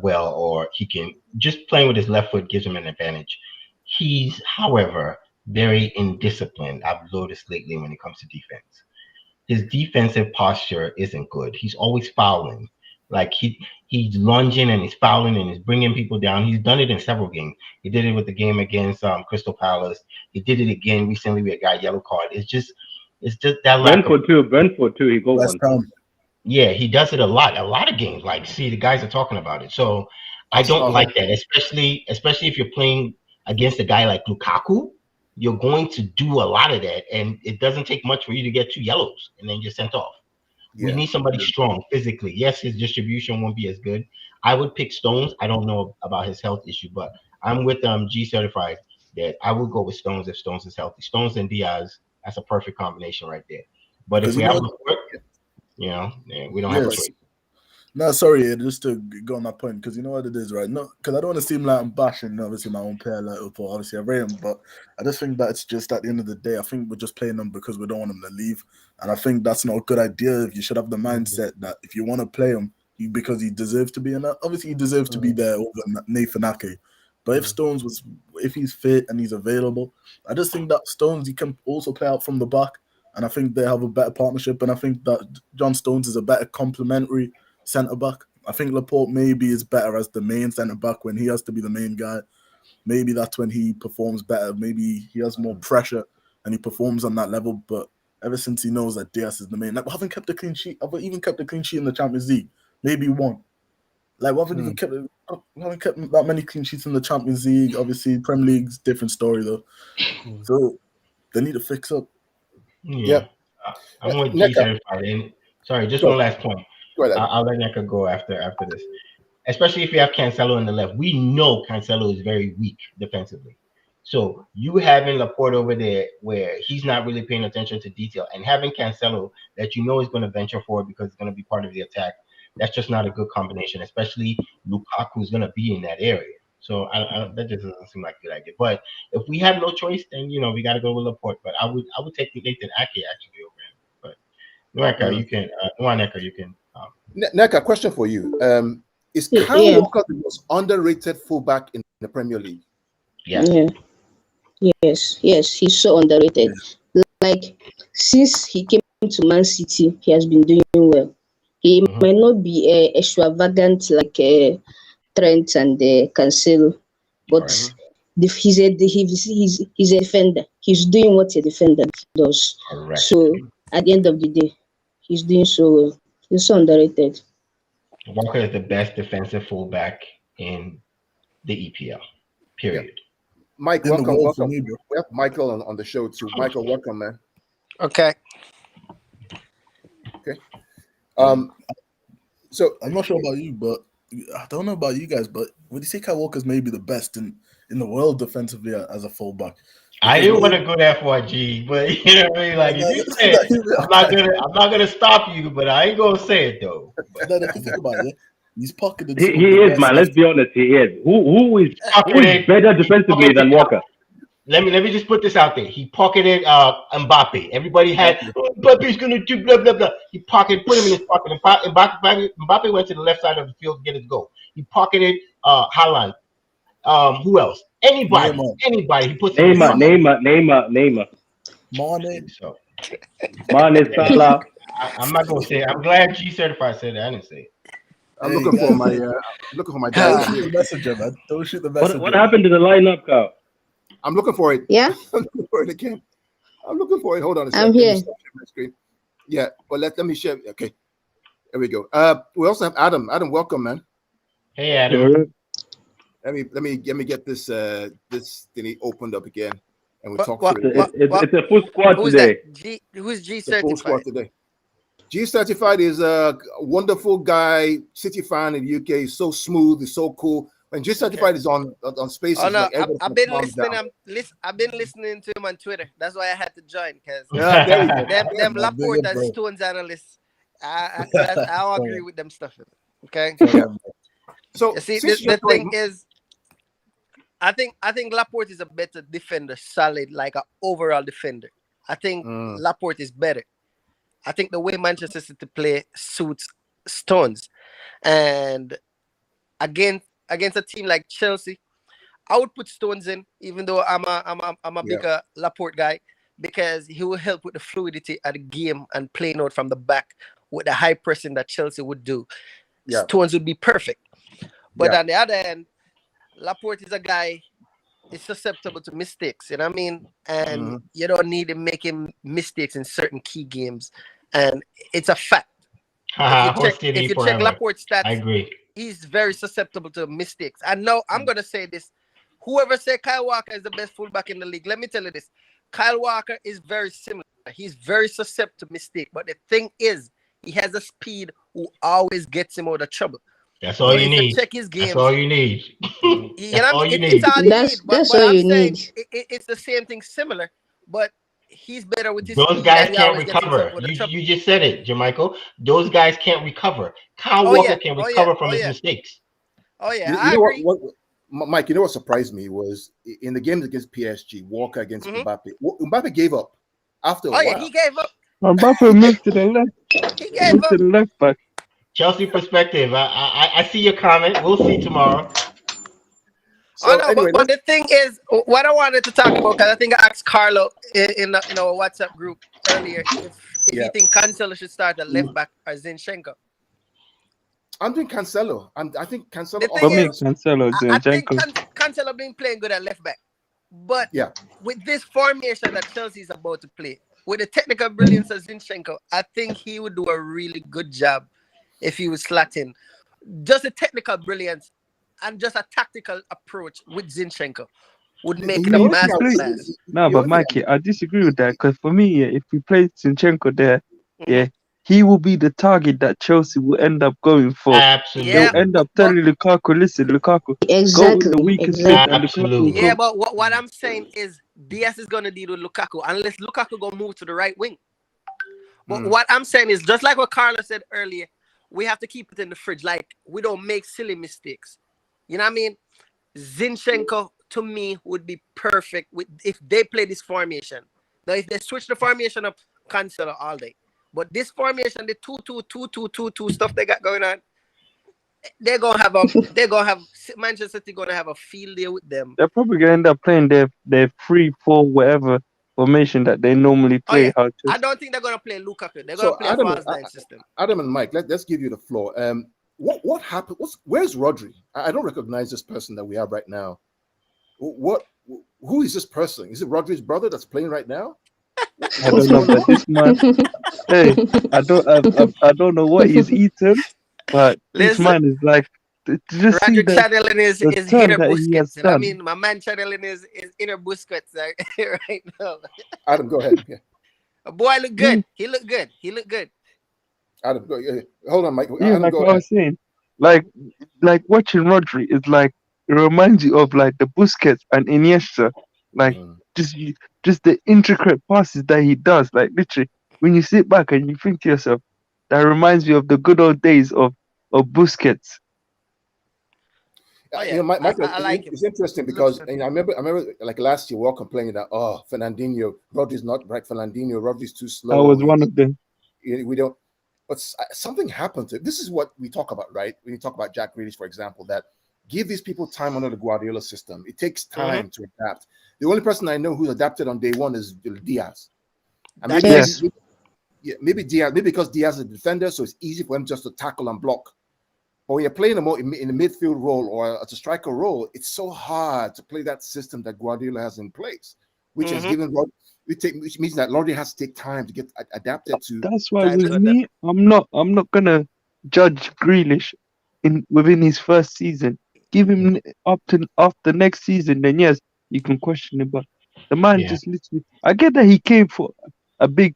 Speaker 4: well, or he can just playing with his left foot gives him an advantage. He's, however, very indisciplined. I've noticed lately when it comes to defense. His defensive posture isn't good. He's always fouling. Like he's lunging and he's fouling and he's bringing people down. He's done it in several games. He did it with the game against Crystal Palace. He did it again recently with a guy yellow card. It's just that lack of,
Speaker 2: Brentford too. He got
Speaker 6: West
Speaker 2: one.
Speaker 6: Ham.
Speaker 4: yeah, he does it a lot of games. Like, see, the guys are talking about it. So I don't like that, especially if you're playing against a guy like Lukaku. You're going to do a lot of that, and it doesn't take much for you to get 2 yellows, and then you're sent off. We need somebody strong physically. Yes, his distribution won't be as good. I would pick Stones. I don't know about his health issue, but I'm with G Certified that I would go with Stones if Stones is healthy. Stones and Diaz, that's a perfect combination right there. But if we have Laporte, we don't have a choice.
Speaker 6: No, sorry, just to go on that point, because you know what it is, right? No, because I don't want to seem like I'm bashing, obviously, my own player, like Laporte. Obviously, I rate him, but I just think that it's just at the end of the day, I think we're just playing them because we don't want them to leave. And I think that's not a good idea. You should have the mindset that if you want to play him, because he deserves to be in that. Obviously, he deserves to be there over Nathan Ake. But if he's fit and he's available, I just think that Stones, he can also play out from the back. And I think they have a better partnership. And I think that John Stones is a better complementary centre back. I think Laporte maybe is better as the main centre back when he has to be the main guy. Maybe that's when he performs better. Maybe he has more pressure and he performs on that level. But ever since he knows that Diaz is the main, like we haven't kept a clean sheet. I've even kept a clean sheet in the Champions League. Maybe one. Like we haven't even kept that many clean sheets in the Champions League. Obviously, Premier League's different story though. So they need to fix up.
Speaker 4: Yeah. I'm with G Certified. Sorry, just one last point. I'll let Neka go after this. Especially if you have Cancelo on the left. We know Cancelo is very weak defensively. So you having Laporte over there where he's not really paying attention to detail and having Cancelo that you know is going to venture forward because it's going to be part of the attack, that's just not a good combination, especially Lukaku is going to be in that area. So that just doesn't seem like a good idea. But if we have no choice, then, we got to go with Laporte. But I would take Nathan Ake actually over him. But Nweka, you can. Neka, you can.
Speaker 1: Neka, question for you. Is Kyle Walker the most underrated fullback in the Premier League?
Speaker 3: Yeah. Yes, he's so underrated. Like, since he came to Man City, he has been doing well. He might not be extravagant like Trent and Cancelo, but he's a defender. He's doing what a defender does.
Speaker 4: Correct.
Speaker 3: So at the end of the day, he's doing so well. He's so underrated.
Speaker 4: Walker is the best defensive fullback in the EPL. Period.
Speaker 1: Yeah. Mike, welcome. We have Michael on the show too. Michael, welcome, man.
Speaker 7: Okay.
Speaker 1: So
Speaker 6: I'm not sure about you, but I don't know about you guys, but would you say Kyle Walker's maybe the best in the world defensively as a fullback?
Speaker 4: I didn't want to go there for a G, but you know what I mean. Like if you say it, I'm not gonna stop you, but I ain't gonna say it though.
Speaker 6: If you think about it, he's pocketed.
Speaker 2: He is, man. Let's be honest. He is. Who is better defensively than Walker?
Speaker 4: Let me just put this out there. He pocketed Mbappe. Everybody had Mbappe's gonna do blah blah blah. He put him in his pocket. Mbappe went to the left side of the field to get his goal. He pocketed Haaland. Who else? Anybody. He puts
Speaker 2: Neymar. Mane, Salah.
Speaker 4: I'm not gonna say it. I'm glad G Certified said that. I didn't say it.
Speaker 1: I'm looking for my guy.
Speaker 6: Don't shoot the messenger, man. Don't shoot the messenger.
Speaker 2: What happened to the lineup, Carl?
Speaker 1: I'm looking for it.
Speaker 3: Yeah.
Speaker 1: I'm looking for it again. I'm looking for it. Hold on a second.
Speaker 3: I'm here.
Speaker 1: Yeah, but let me share. Okay. There we go. We also have Adam. Adam, welcome, man.
Speaker 4: Hey, Adam.
Speaker 1: Let me get this thingy opened up again, and we'll talk
Speaker 2: through it. It's a full squad today.
Speaker 7: Who's G
Speaker 1: Certified? Full squad
Speaker 7: certified?
Speaker 1: today. G Certified is a wonderful guy, City fan in the UK. He's so smooth. He's so cool. When G Certified is on Spaces,
Speaker 7: Oh no,
Speaker 1: like,
Speaker 7: I've been listening. I've been listening to him on Twitter. That's why I had to join because them Laporte and Stones analysts. I agree with them stuff. Okay.
Speaker 1: So
Speaker 7: you see, the thing is, I think Laporte is a better defender, solid, like an overall defender. I think Laporte is better. I think the way Manchester City play suits Stones, and against a team like Chelsea, I would put Stones in, even though I'm a bigger Laporte guy, because he will help with the fluidity of the game and playing out from the back with the high pressing that Chelsea would do. Stones would be perfect. But on the other hand, Laporte is a guy is susceptible to mistakes, you know what I mean? And you don't need to make him mistakes in certain key games. And it's a fact. If you check Laporte's stats,
Speaker 4: I agree.
Speaker 7: He's very susceptible to mistakes. And now I'm going to say this. Whoever said Kyle Walker is the best fullback in the league, let me tell you this. Kyle Walker is very similar. He's very susceptible to mistake. But the thing is, he has a speed who always gets him out of trouble.
Speaker 4: That's all you need.
Speaker 7: Check his games.
Speaker 4: That's all you need.
Speaker 7: That's all you need. That's all you need. It's the same thing, similar, but he's better with his.
Speaker 4: Those guys can't recover. You just said it, Jermichael. Those guys can't recover. Kyle Walker can recover from his mistakes.
Speaker 7: Oh yeah,
Speaker 1: you know what, Mike? You know what surprised me was in the games against PSG, Walker against Mbappe. Mbappe gave up after a while.
Speaker 7: Yeah, he gave up.
Speaker 8: Mbappe moved to the left.
Speaker 7: He gave up
Speaker 8: to the left back.
Speaker 4: Chelsea perspective. I see your comment. We'll see tomorrow.
Speaker 7: So, anyway, but the thing is, what I wanted to talk about, because I think I asked Carlo in our WhatsApp group earlier if you think Cancelo should start at left back or Zinchenko.
Speaker 1: I'm doing Cancelo. I think Cancelo.
Speaker 7: I think Cancelo been playing good at left back, but with this formation that Chelsea's about to play, with the technical brilliance of Zinchenko, I think he would do a really good job if he was slot in. Just a technical brilliance and just a tactical approach with Zinchenko would make it a masterclass.
Speaker 8: No, but Mikey, I disagree with that, because for me, if we play Zinchenko there, he will be the target that Chelsea will end up going for.
Speaker 4: Absolutely.
Speaker 8: They'll end up telling Lukaku, listen, Lukaku, go with the weakest link.
Speaker 4: Absolutely.
Speaker 7: Yeah, but what I'm saying is Diaz is going to deal with Lukaku unless Lukaku go move to the right wing. But what I'm saying is, just like what Carlos said earlier, we have to keep it in the fridge. Like, we don't make silly mistakes. You know what I mean? Zinchenko, to me, would be perfect if they play this formation. Now, if they switch the formation up, Cancelo all day. But this formation, the 2-2-2-2-2-2 stuff they got going on, they're gonna have Manchester City gonna have a field day with them.
Speaker 8: They're probably gonna end up playing their 3-4 whatever formation that they normally play.
Speaker 7: I don't think they're gonna play Lukaku. They're gonna play a false nine system.
Speaker 1: Adam and Mike, let's give you the floor. What happened? Where's Rodri? I don't recognize this person that we have right now. Who is this person? Is it Rodri's brother that's playing right now?
Speaker 8: I don't know, but this man. Hey, I don't know what he's eating, but this man is like. Just
Speaker 7: Rodrick channeling his inner Busquets. I mean, my man channeling his inner Busquets right now.
Speaker 1: Adam, go ahead. Yeah.
Speaker 7: A boy look good. He looked good.
Speaker 1: Adam, go. Hold on, Mike.
Speaker 8: Yeah,
Speaker 1: Adam,
Speaker 8: like
Speaker 1: go
Speaker 8: what
Speaker 1: ahead.
Speaker 8: I was saying, like watching Rodri is like, it reminds you of like the Busquets and Iniesta, like just the intricate passes that he does. Like literally, when you sit back and you think to yourself, that reminds you of the good old days of Busquets.
Speaker 1: You know, Michael,
Speaker 7: I like
Speaker 1: it's interesting because I remember like last year we were complaining that Fernandinho, Rodri's not right. Rodri's too slow.
Speaker 8: I was one of them.
Speaker 1: We don't. But something happened to it. This is what we talk about, right? When you talk about Jack Grealish, for example, that give these people time under the Guardiola system. It takes time to adapt. The only person I know who's adapted on day one is Diaz. And maybe Diaz, maybe because Diaz is a defender, so it's easy for him just to tackle and block. But when you're playing in the midfield role or as a striker role, it's so hard to play that system that Guardiola has in place, which has given which means that Rodri has to take time to get adapted to.
Speaker 8: That's why with me, I'm not gonna judge Grealish within his first season. Give him up to after next season, then yes, you can question him. But the man just literally, I get that he came for a big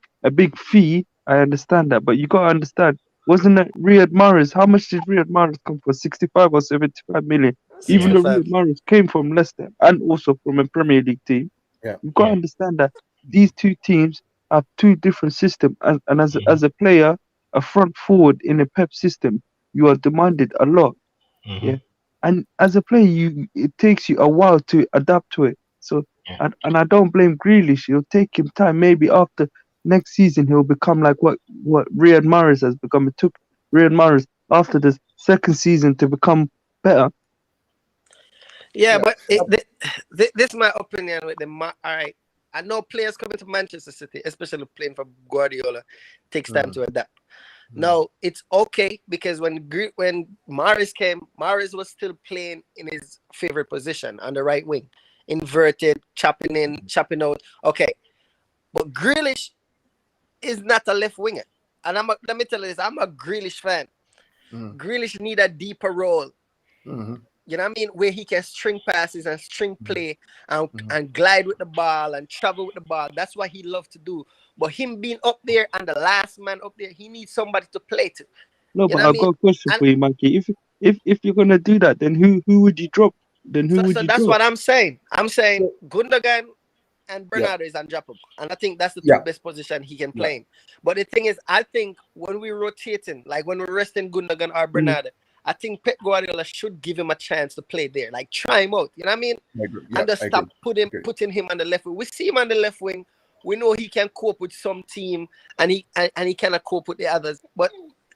Speaker 8: fee. I understand that, but you gotta understand. Wasn't it Riyad Mahrez? How much did Riyad Mahrez come for? 65 or 75 million. Even though Riyad Mahrez came from Leicester and also from a Premier League team.
Speaker 1: Yeah.
Speaker 8: You've got to understand that these two teams have two different systems. And as a player, a front forward in a Pep system, you are demanded a lot. Yeah. And as a player, it takes you a while to adapt to it. So and I don't blame Grealish. It'll take him time. Maybe after next season, he'll become like what Riyad Mahrez has become. It took Riyad Mahrez after the second season to become better.
Speaker 7: Yeah, but this is my opinion with them. All right, I know players coming to Manchester City, especially playing for Guardiola, takes time to adapt. Now it's okay because when Mahrez came, Mahrez was still playing in his favorite position on the right wing, inverted, chopping in, chopping out. Okay, but Grealish is not a left winger, and let me tell you this: I'm a Grealish fan. Grealish need a deeper role. You know what I mean? Where he can string passes and string play and glide with the ball and travel with the ball. That's what he loves to do. But him being up there and the last man up there, he needs somebody to play to.
Speaker 8: No, but I've got a question for you, Mikey. If you're gonna do that, then who would you drop? Then who would you
Speaker 7: that's
Speaker 8: drop?
Speaker 7: what I'm saying. I'm saying Gundogan and Bernardo is undroppable. And I think that's the two best position he can play in. But the thing is, I think when we're rotating, like when we're resting Gundogan or Bernardo, I think Pep Guardiola should give him a chance to play there. Like try him out. You know what I mean? And just stop putting him on the left wing. We see him on the left wing. We know he can cope with some team and he cannot cope with the others. But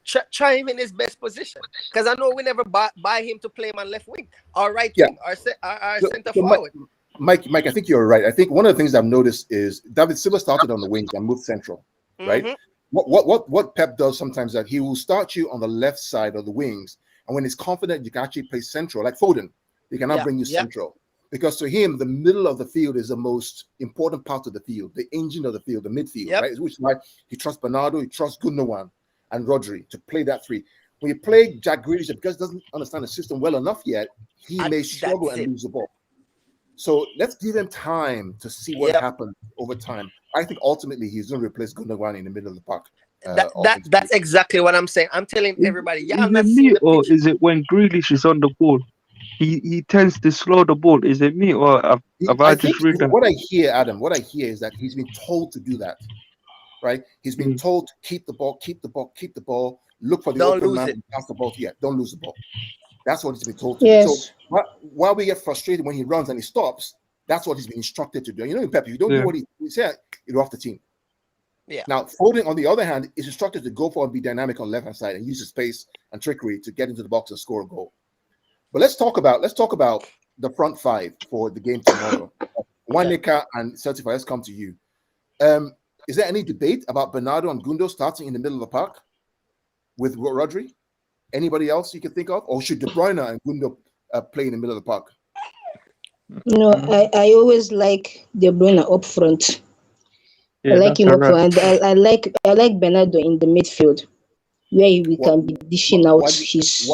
Speaker 7: try him in his best position. Because I know we never buy him to play him on left wing or right wing or center forward.
Speaker 1: Mike, I think you're right. I think one of the things I've noticed is David Silva started on the wings and moved central, right? What Pep does sometimes is that he will start you on the left side of the wings, and when he's confident you can actually play central, like Foden, he cannot bring you central. Because to him, the middle of the field is the most important part of the field, the engine of the field, the midfield, right? Which is why he trusts Bernardo, he trusts Gundogan and Rodri to play that three. When you play Jack Grealish, because he doesn't understand the system well enough yet, he may struggle and lose the ball. So let's give him time to see what happens over time. I think ultimately he's going to replace Gundogan in the middle of the park.
Speaker 7: That's exactly what I'm saying. I'm telling everybody.
Speaker 8: Is it me or is it when Grealish is on the ball, he tends to slow the ball? Is it me or have I just read that?
Speaker 1: What I hear, Adam, is that he's been told to do that, right? He's been told to keep the ball, look for the open man and pass the ball. Don't lose the ball. That's what he's been told to do. So while we get frustrated when he runs and he stops, that's what he's been instructed to do. You know, in Pep, if you don't do what he said, you're off the team.
Speaker 7: Yeah.
Speaker 1: Now, Foden, on the other hand, is instructed to go for and be dynamic on the left-hand side and use his space and trickery to get into the box and score a goal. But let's talk about the front five for the game tomorrow. Waneka and Certified, let's come to you. Is there any debate about Bernardo and Gundo starting in the middle of the park with Rodri? Anybody else you can think of? Or should De Bruyne and Gundo play in the middle of the park?
Speaker 3: No, I always like De Bruyne up front. I like him up front. I like Bernardo in the midfield, where we can be dishing out his.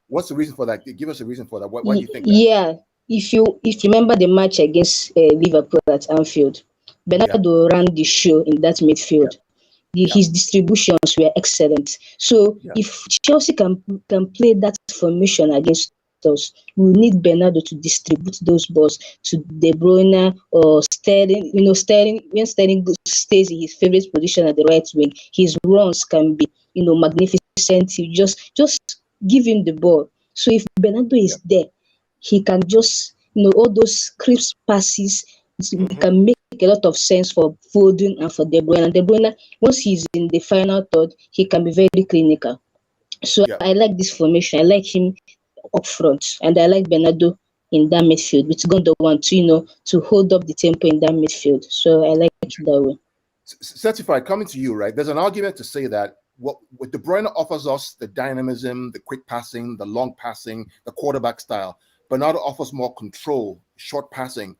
Speaker 1: What's the reason for that? Give us a reason for that. Why do you think that?
Speaker 3: Yeah, if you remember the match against Liverpool at Anfield, Bernardo ran the show in that midfield. His distributions were excellent. So if Chelsea can play that formation against us, we need Bernardo to distribute those balls to De Bruyne or Sterling. You know, when Sterling stays in his favorite position at the right wing, his runs can be, magnificent. You just give him the ball. So if Bernardo is there, he can just, all those crisp passes. It can make a lot of sense for Foden and for De Bruyne. And De Bruyne, once he's in the final third, he can be very clinical. So I like this formation. I like him up front, and I like Bernardo in that midfield with Gundogan to hold up the tempo in that midfield. So I like it that way.
Speaker 1: Certified, coming to you, right? There's an argument to say that what De Bruyne offers us, the dynamism, the quick passing, the long passing, the quarterback style. Bernardo offers more control, short passing.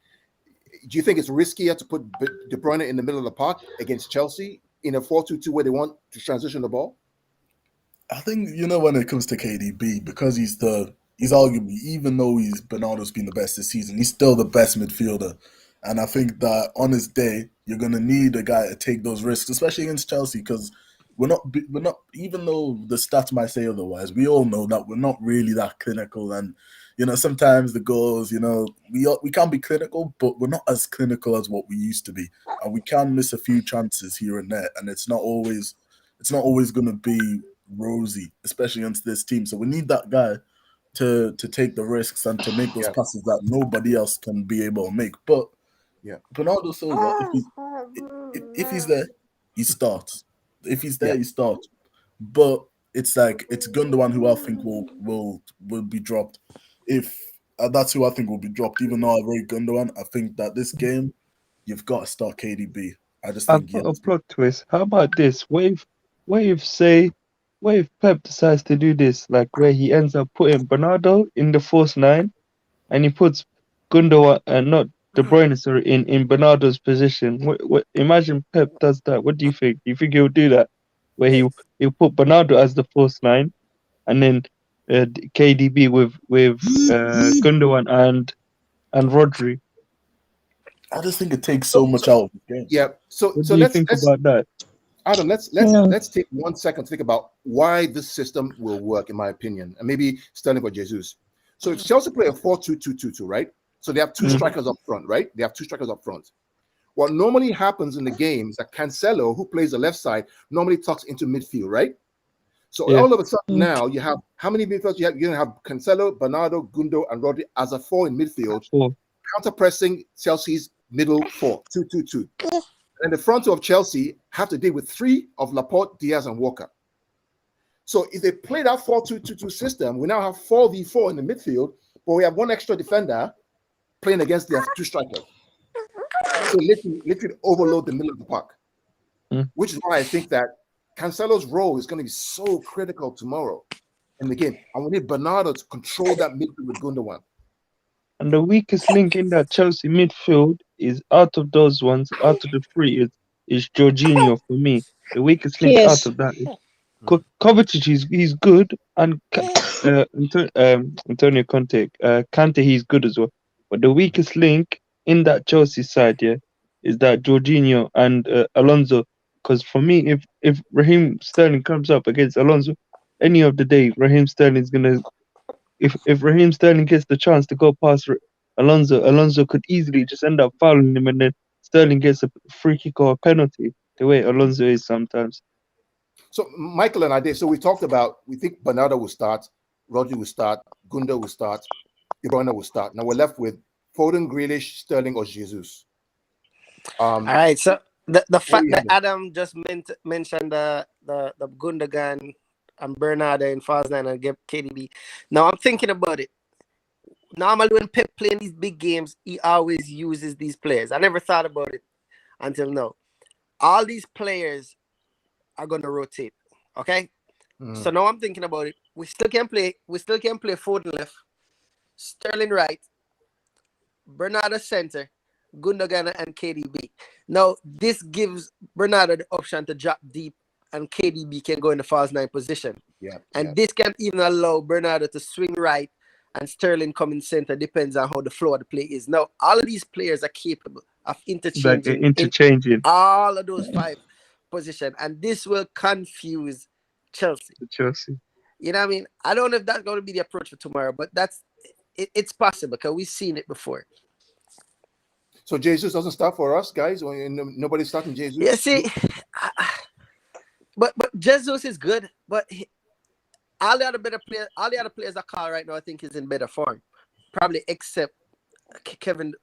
Speaker 1: Do you think it's riskier to put De Bruyne in the middle of the park against Chelsea in a 4-2-2 where they want to transition the ball?
Speaker 6: I think, when it comes to KDB, because he's arguably, even though Bernardo's been the best this season, he's still the best midfielder. And I think that on his day, you're going to need a guy to take those risks, especially against Chelsea, because we're not, even though the stats might say otherwise, we all know that we're not really that clinical. And, sometimes the goals, we can be clinical, but we're not as clinical as what we used to be. And we can miss a few chances here and there. And it's not always going to be rosy, especially against this team. So we need that guy to take the risks and to make those passes that nobody else can be able to make. But Bernardo Silva, if he's there, he starts. If he's there, he starts. But it's Gundogan who I think will be dropped. That's who I think will be dropped. Even though I rate Gundogan, I think that this game you've got to start KDB. I just think
Speaker 8: I've got a plot twist. How about this? What if say what if Pep decides to do this, like where he ends up putting Bernardo in the false nine, and he puts Gundogan and not De Bruyne, sorry, in Bernardo's position? What? Imagine Pep does that. What do you think? Do you think he'll do that, where he'll put Bernardo as the false nine, and then KDB with Gundogan and Rodri?
Speaker 6: I just think it takes so much out of the game.
Speaker 1: Yeah. So
Speaker 8: What do you think about that?
Speaker 1: Adam, let's take 1 second to think about why this system will work, in my opinion, and maybe Sterling or Jesus. So if Chelsea play a 4-2-2-2-2, right? So they have two strikers up front, right? They have two strikers up front. What normally happens in the game is that Cancelo, who plays the left side, normally tucks into midfield, right? So all of a sudden now you have how many midfielders you have? You're gonna have Cancelo, Bernardo, Gundo, and Rodri as a 4 in midfield, counter pressing Chelsea's middle 4, 2-2-2. And the front two of Chelsea have to deal with 3 of Laporte, Diaz, and Walker. So if they play that 4-2-2-2 system, we now have 4v4 in the midfield, but we have 1 extra defender playing against their 2 strikers. So literally overload the middle of the park, which is why I think that Cancelo's role is going to be so critical tomorrow in the game. And we need Bernardo to control that midfield with Gundogan.
Speaker 8: And the weakest link in that Chelsea midfield is out of those ones, out of the 3 is Jorginho for me. The weakest link out of that is Kovacic. He's good, and Antonio Conte, Kante, he's good as well. But the weakest link in that Chelsea side, is that Jorginho and Alonso. Because for me, if Raheem Sterling comes up against Alonso any of the day, Raheem Sterling's gonna. If Raheem Sterling gets the chance to go past Alonso could easily just end up fouling him, and then Sterling gets a free kick or a penalty. The way Alonso is sometimes.
Speaker 1: So Michael and I did. So we talked about, we think Bernardo will start, Rodri will start, Gundo will start, De Bruyne will start. Now we're left with Foden, Grealish, Sterling, or Jesus.
Speaker 7: All right. So the fact that Adam just mentioned the Gundogan and Bernardo in false nine and get KDB. Now I'm thinking about it. Normally when Pep playing these big games, he always uses these players. I never thought about it until now. All these players are going to rotate. Okay. So now I'm thinking about it. We still can play Foden left, Sterling right, Bernardo center, Gundogan and KDB. Now this gives Bernardo the option to drop deep, and KDB can go in the false nine position. This can even allow Bernardo to swing right and Sterling come in center. Depends on how the flow of the play is. Now, all of these players are capable of interchanging all of those 5 positions, and this will confuse Chelsea. You know what I mean? I don't know if that's going to be the approach for tomorrow, but it's possible because we've seen it before.
Speaker 1: So Jesus doesn't start for us, guys. Nobody's starting Jesus.
Speaker 7: Yeah, see, but Jesus is good, but all the other players I call right now, I think is in better form. Probably except Kevin.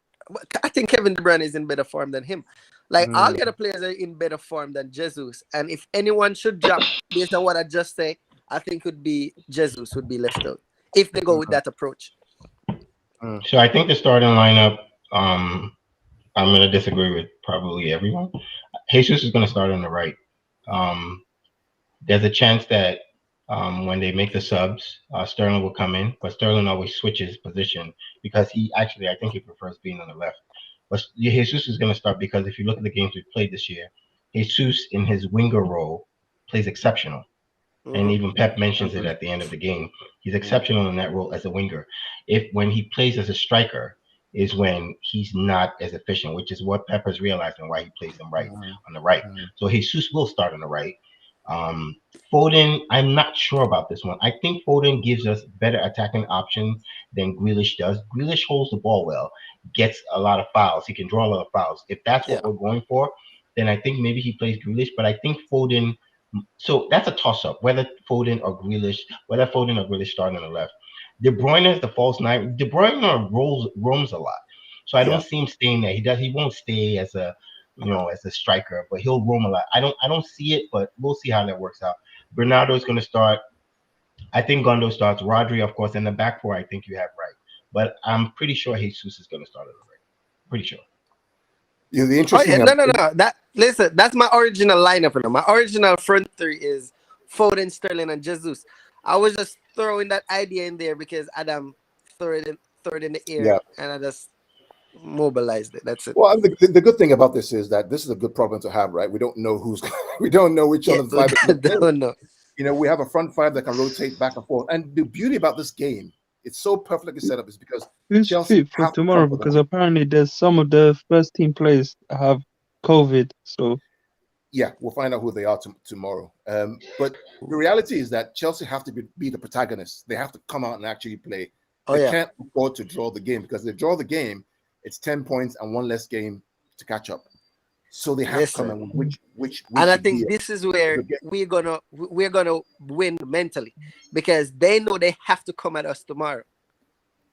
Speaker 7: I think Kevin De Bruyne is in better form than him. Like all the other players are in better form than Jesus. And if anyone should drop based on what I just said, I think would be Jesus would be left out if they go with that approach.
Speaker 4: So I think the starting lineup, I'm going to disagree with probably everyone. Jesus is going to start on the right. There's a chance that when they make the subs, Sterling will come in, but Sterling always switches position because I think he prefers being on the left. But Jesus is going to start because if you look at the games we've played this year, Jesus in his winger role plays exceptional. And even Pep mentions it at the end of the game. He's exceptional in that role as a winger. When he plays as a striker is when he's not as efficient, which is what Pep has realized and why he plays him right on the right. So Jesus will start on the right. Foden, I'm not sure about this one. I think Foden gives us better attacking options than Grealish does. Grealish holds the ball well, gets a lot of fouls. He can draw a lot of fouls. If that's what we're going for, then I think maybe he plays Grealish. But I think Foden, so that's a toss-up, whether Foden or Grealish start on the left. De Bruyne is the false nine. De Bruyne roams a lot. So I don't see him staying there. He won't stay as a as a striker, but he'll roam a lot. I don't see it, but we'll see how that works out. Bernardo is going to start. I think Gundo starts. Rodri, of course, in the back 4, I think you have right. But I'm pretty sure Jesus is going to start on the right. Pretty sure.
Speaker 1: Yeah, the interesting.
Speaker 7: No. That's my original lineup. My original front 3 is Foden, Sterling, and Jesus. I was just throwing that idea in there because Adam threw it in the air,
Speaker 1: Yeah.
Speaker 7: and I just mobilized it. That's it.
Speaker 1: Well, the good thing about this is that this is a good problem to have, right? We don't know we don't know which one of the five.
Speaker 7: Don't know.
Speaker 1: You know, we have a front five that can rotate back and forth. And the beauty about this game, it's so perfectly set up, is because
Speaker 8: Who's
Speaker 1: Chelsea
Speaker 8: fit for
Speaker 1: have to
Speaker 8: tomorrow?
Speaker 1: come for
Speaker 8: Because
Speaker 1: them.
Speaker 8: apparently there's some of the first team players have COVID. So
Speaker 1: Yeah, we'll find out who they are tomorrow. But the reality is that Chelsea have to be the protagonists. They have to come out and actually play. They can't afford to draw the game, because if they draw the game, it's 10 points and one less game to catch up. So they have to come and which
Speaker 7: and I think this is where we're gonna win mentally, because they know they have to come at us tomorrow.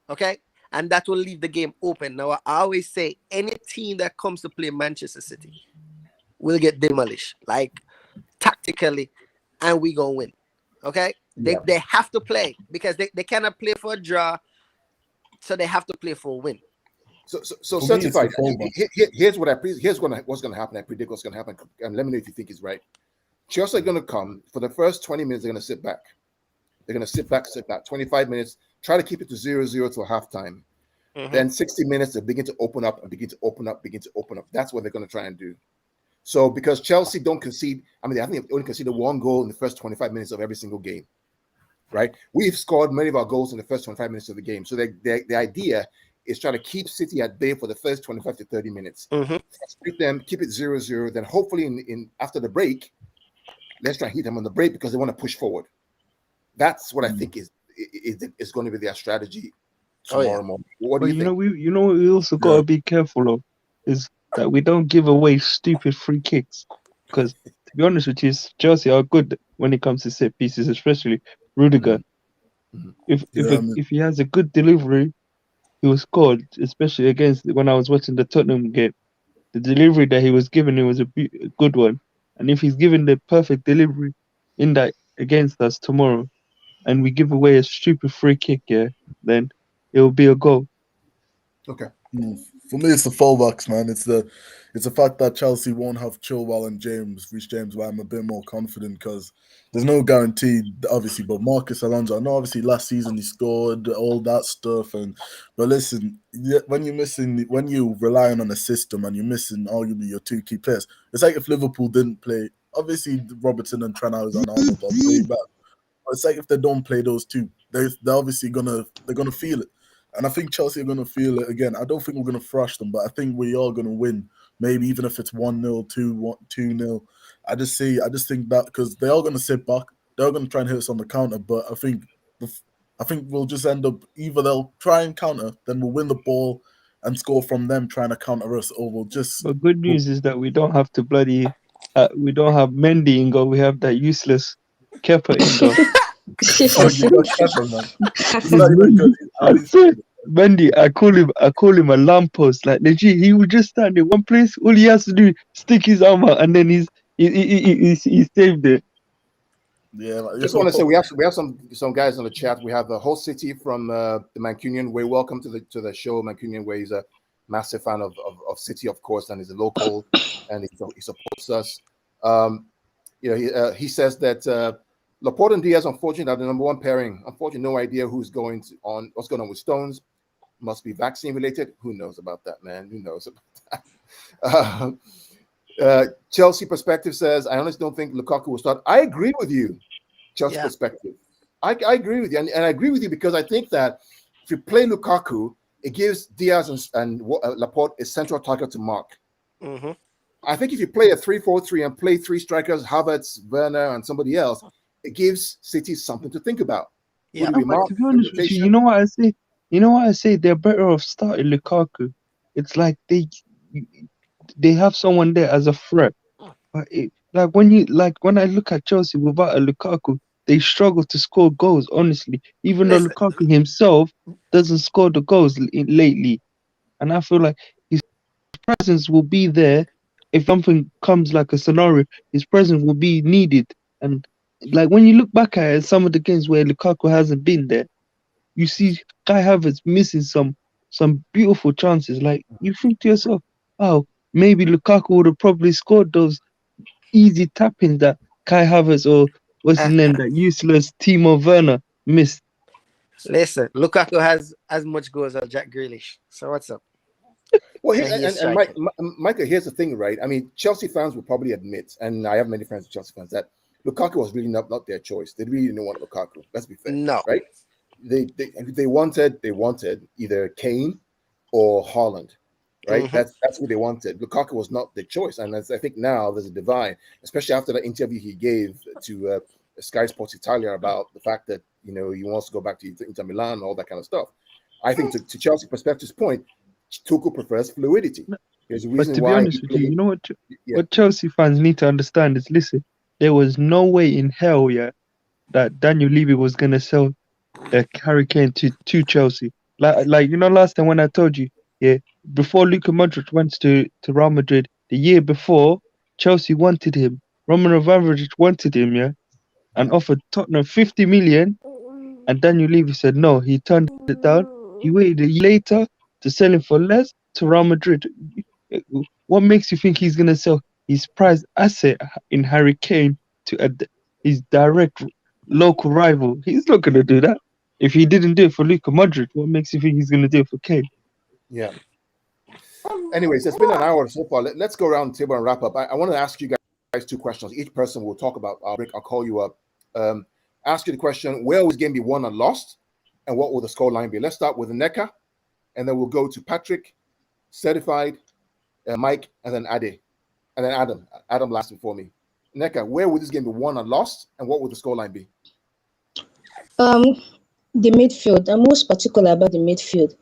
Speaker 7: Okay, and that will leave the game open. Now I always say any team that comes to play Manchester City will get demolished, like tactically, and we gonna win. Okay, they have to play, because they cannot play for a draw, so they have to play for a win.
Speaker 1: So certified. Here's what's going to happen. I predict what's going to happen, and let me know if you think it's right. Chelsea are going to come for the first 20 minutes. They're going to sit back. They're going to sit back. 25 minutes. Try to keep it to 0-0 till halftime. Then 60 minutes, they begin to open up. That's what they're going to try and do. So because Chelsea don't concede, I think they only conceded one goal in the first 25 minutes of every single game, right? We've scored many of our goals in the first 25 minutes of the game. So the idea is trying to keep City at bay for the first 25 to 30 minutes. Frustrate them, keep it 0-0. Then hopefully in after the break, let's try and hit them on the break, because they want to push forward. That's what I think is going to be their strategy tomorrow morning. What do you think?
Speaker 8: What we also got to be careful of is that we don't give away stupid free kicks. Because to be honest with you, Chelsea are good when it comes to set pieces, especially Rudiger. If he has a good delivery, he was scored, especially against when I was watching the Tottenham game. The delivery that he was given, it was a good one. And if he's given the perfect delivery in that against us tomorrow, and we give away a stupid free kick, then it will be a goal.
Speaker 1: Okay.
Speaker 6: For me, it's the fullbacks, man. It's the fact that Chelsea won't have Chilwell and Reece James, where I'm a bit more confident, because there's no guarantee, obviously. But Marcus Alonso, I know obviously last season he scored all that stuff, but listen, when you're relying on a system and you're missing arguably your two key players, it's like if Liverpool didn't play. Obviously, Robertson and Trent Alexander-Arnold are way back. But it's like if they don't play those two, they're obviously gonna feel it. And I think Chelsea are going to feel it again. I don't think we're going to thrash them, but I think we are going to win. Maybe even if it's 1-0, 2-0. I just think that, because they are going to sit back. They're going to try and hit us on the counter. But I think we'll just end up, either they'll try and counter, then we'll win the ball and score from them trying to counter us. Or we'll just...
Speaker 8: But good news is that we don't have to we don't have Mendy in goal. We have that useless Kepa in goal. Mendy, I call him a lamppost. Like legit, he would just stand in one place. All he has to do is stick his arm out, and then he's saved it.
Speaker 6: Yeah,
Speaker 1: just want to say we have some guys on the chat. We have the whole city from the Mancunian Way. Welcome to the show, Mancunian Way. He's a massive fan of City, of course, and he's a local, and he supports us. He says that. Laporte and Diaz, unfortunately, are the number one pairing. Unfortunately, no idea what's going on with Stones. Must be vaccine related. Who knows about that, man? Who knows about that? Chelsea perspective says, I honestly don't think Lukaku will start. I agree with you, Chelsea perspective. I agree with you. And I agree with you because I think that if you play Lukaku, it gives Diaz and Laporte a central target to mark. I think if you play a 3-4-3 and play three strikers, Havertz, Werner, and somebody else, it gives City something to think about.
Speaker 8: Yeah, but to be honest with you, you know what I say? They're better off starting Lukaku. It's like they have someone there as a threat. But when I look at Chelsea without a Lukaku, they struggle to score goals, honestly. Even though Lukaku himself doesn't score the goals lately. And I feel like his presence will be there. If something comes like a scenario, his presence will be needed. And like when you look back at some of the games where Lukaku hasn't been there, you see Kai Havertz missing some beautiful chances. Like you think to yourself, oh, maybe Lukaku would have probably scored those easy tap-ins that Kai Havertz or what's his name? That useless Timo Werner missed.
Speaker 7: Listen, Lukaku has as much goals as Jack Grealish. So what's up?
Speaker 1: Well,
Speaker 7: And he is
Speaker 1: and
Speaker 7: striking.
Speaker 1: Michael, here's the thing, right? I mean, Chelsea fans will probably admit, and I have many friends with Chelsea fans, that Lukaku was really not their choice. They really didn't want Lukaku. Let's be fair,
Speaker 7: No.
Speaker 1: right? They wanted either Kane or Haaland, right?
Speaker 7: Mhm.
Speaker 1: That's what they wanted. Lukaku was not the choice, and I think now there's a divide, especially after the interview he gave to Sky Sports Italia about the fact that he wants to go back to Inter Milan, all that kind of stuff. I think to Chelsea perspective's point, Tuchel prefers fluidity. There's a reason
Speaker 8: But to be
Speaker 1: why.
Speaker 8: honest with you, you know what Chelsea fans need to understand is, listen, there was no way in hell, that Daniel Levy was gonna sell Harry Kane to Chelsea. Like last time when I told you, before Luka Modric went to Real Madrid, the year before, Chelsea wanted him. Roman Abramovich wanted him, and offered Tottenham 50 million, and Daniel Levy said no. He turned it down. He waited a year later to sell him for less to Real Madrid. What makes you think he's gonna sell his prized asset in Harry Kane to his direct local rival? He's not gonna do that. If he didn't do it for Luka Modric, what makes you think he's gonna do it for Kane?
Speaker 1: Yeah. Anyways, it's been an hour so far. Let's go around the table and wrap up. I want to ask you guys two questions. Each person will talk about. I'll call you up. Ask you the question: where will this game be won and lost, and what will the score line be? Let's start with Neka, and then we'll go to Patrick, Certified, Mike, and then Ade, and then Adam. Adam last before me. Neka, where will this game be won and lost, and what will the score line be?
Speaker 3: The midfield. I'm most particular about the midfield.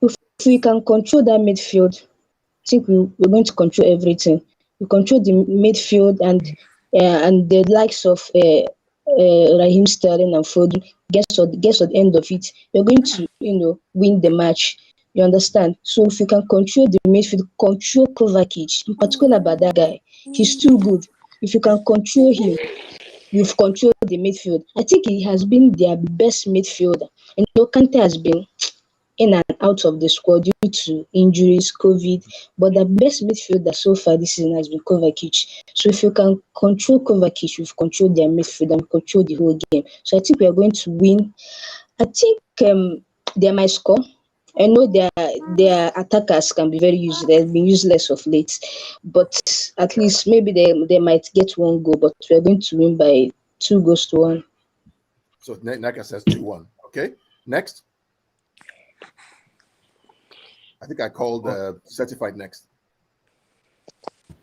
Speaker 3: If we can control that midfield, I think we're going to control everything. We control the midfield and the likes of Raheem Sterling and Foden gets at the end of it. You're going to win the match. You understand? So if you can control the midfield, control Kovacic, in particular about that guy, he's too good. If you can control him, you've controlled the midfield. I think he has been their best midfielder. And Kante has been in and out of the squad due to injuries, COVID. But the best midfielder so far this season has been Kovacic. So if you can control Kovacic, you've controlled their midfield and control the whole game. So I think we are going to win. I think they might score. I know their attackers can be very useless. They've been useless of late, but at least maybe they might get one goal. But we're going to win by 2-1.
Speaker 1: So Neka says 2-1. Okay. Next. I think I called Certified next.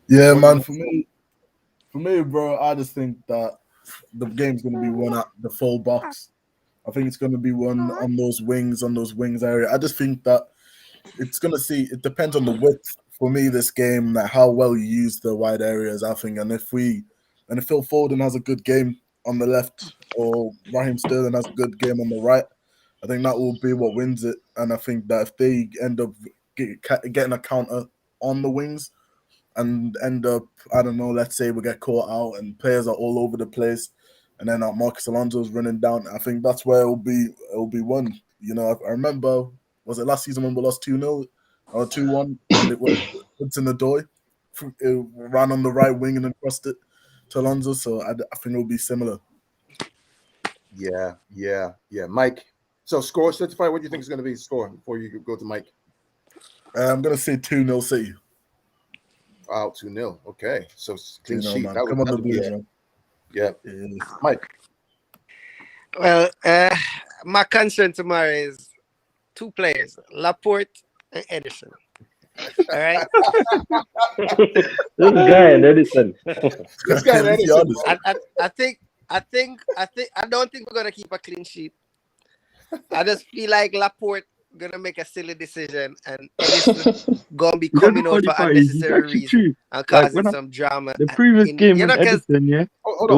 Speaker 6: Yeah, man. For me, bro, I just think that the game's gonna be won at the full box. I think it's going to be one on those wings area. I just think that it's going to it depends on the width for me, this game, like how well you use the wide areas, I think. And if Phil Foden has a good game on the left or Raheem Sterling has a good game on the right, I think that will be what wins it. And I think that if they end up getting a counter on the wings and end up, I don't know, let's say we get caught out and players are all over the place, and then Marcus Alonso's running down, I think that's where it'll be won. I remember, was it last season when we lost 2-0 or 2-1, and it was Hudson-Odoi, it ran on the right wing and then crossed it to Alonso. So I think it'll be similar.
Speaker 1: Yeah. Mike, so score Certified. What do you think is going to be the score before you go to Mike?
Speaker 6: I'm going to say 2-0 City.
Speaker 1: Wow, 2-0. Okay, so clean
Speaker 6: 2-0,
Speaker 1: sheet.
Speaker 6: man. Come on, the Blues, man.
Speaker 1: Yeah. Mike.
Speaker 7: Well, my concern tomorrow is two players, Laporte and Edison. All right.
Speaker 2: This guy and Edison.
Speaker 1: This guy and Edison.
Speaker 7: I don't think we're gonna keep a clean sheet. I just feel like Laporte gonna make a silly decision and Edison gonna be coming out for unnecessary reasons and causing some drama.
Speaker 8: The previous game with Edison,
Speaker 1: hold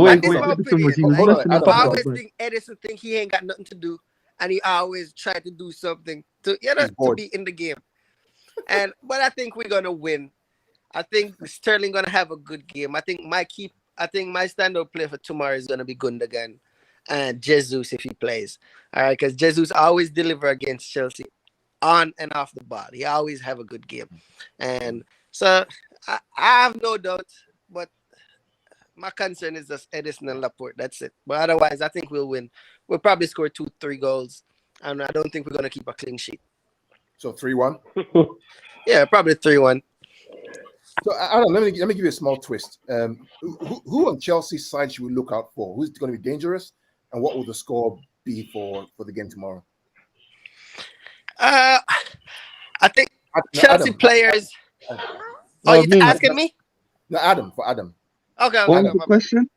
Speaker 1: on.
Speaker 7: I always think Edison think he ain't got nothing to do, and he always try to do something to be in the game. But I think we're gonna win. I think Sterling gonna have a good game. I think my standout play for tomorrow is gonna be Gundogan and Jesus if he plays. All right, because Jesus always deliver against Chelsea on and off the ball. He always have a good game. And so I have no doubt, but My concern is just Edison and Laporte. That's it. But otherwise, I think we'll win. We'll probably score 2-3 goals, and I don't think we're gonna keep a clean sheet.
Speaker 1: So 3-1.
Speaker 7: Yeah, probably 3-1.
Speaker 1: So Adam, let me give you a small twist. Who on Chelsea's side should we look out for? Who's going to be dangerous, and what will the score be for the game tomorrow?
Speaker 7: I think Chelsea players.
Speaker 8: Oh,
Speaker 7: you asking me?
Speaker 1: No, Adam. For Adam.
Speaker 7: Okay.
Speaker 8: What was the question?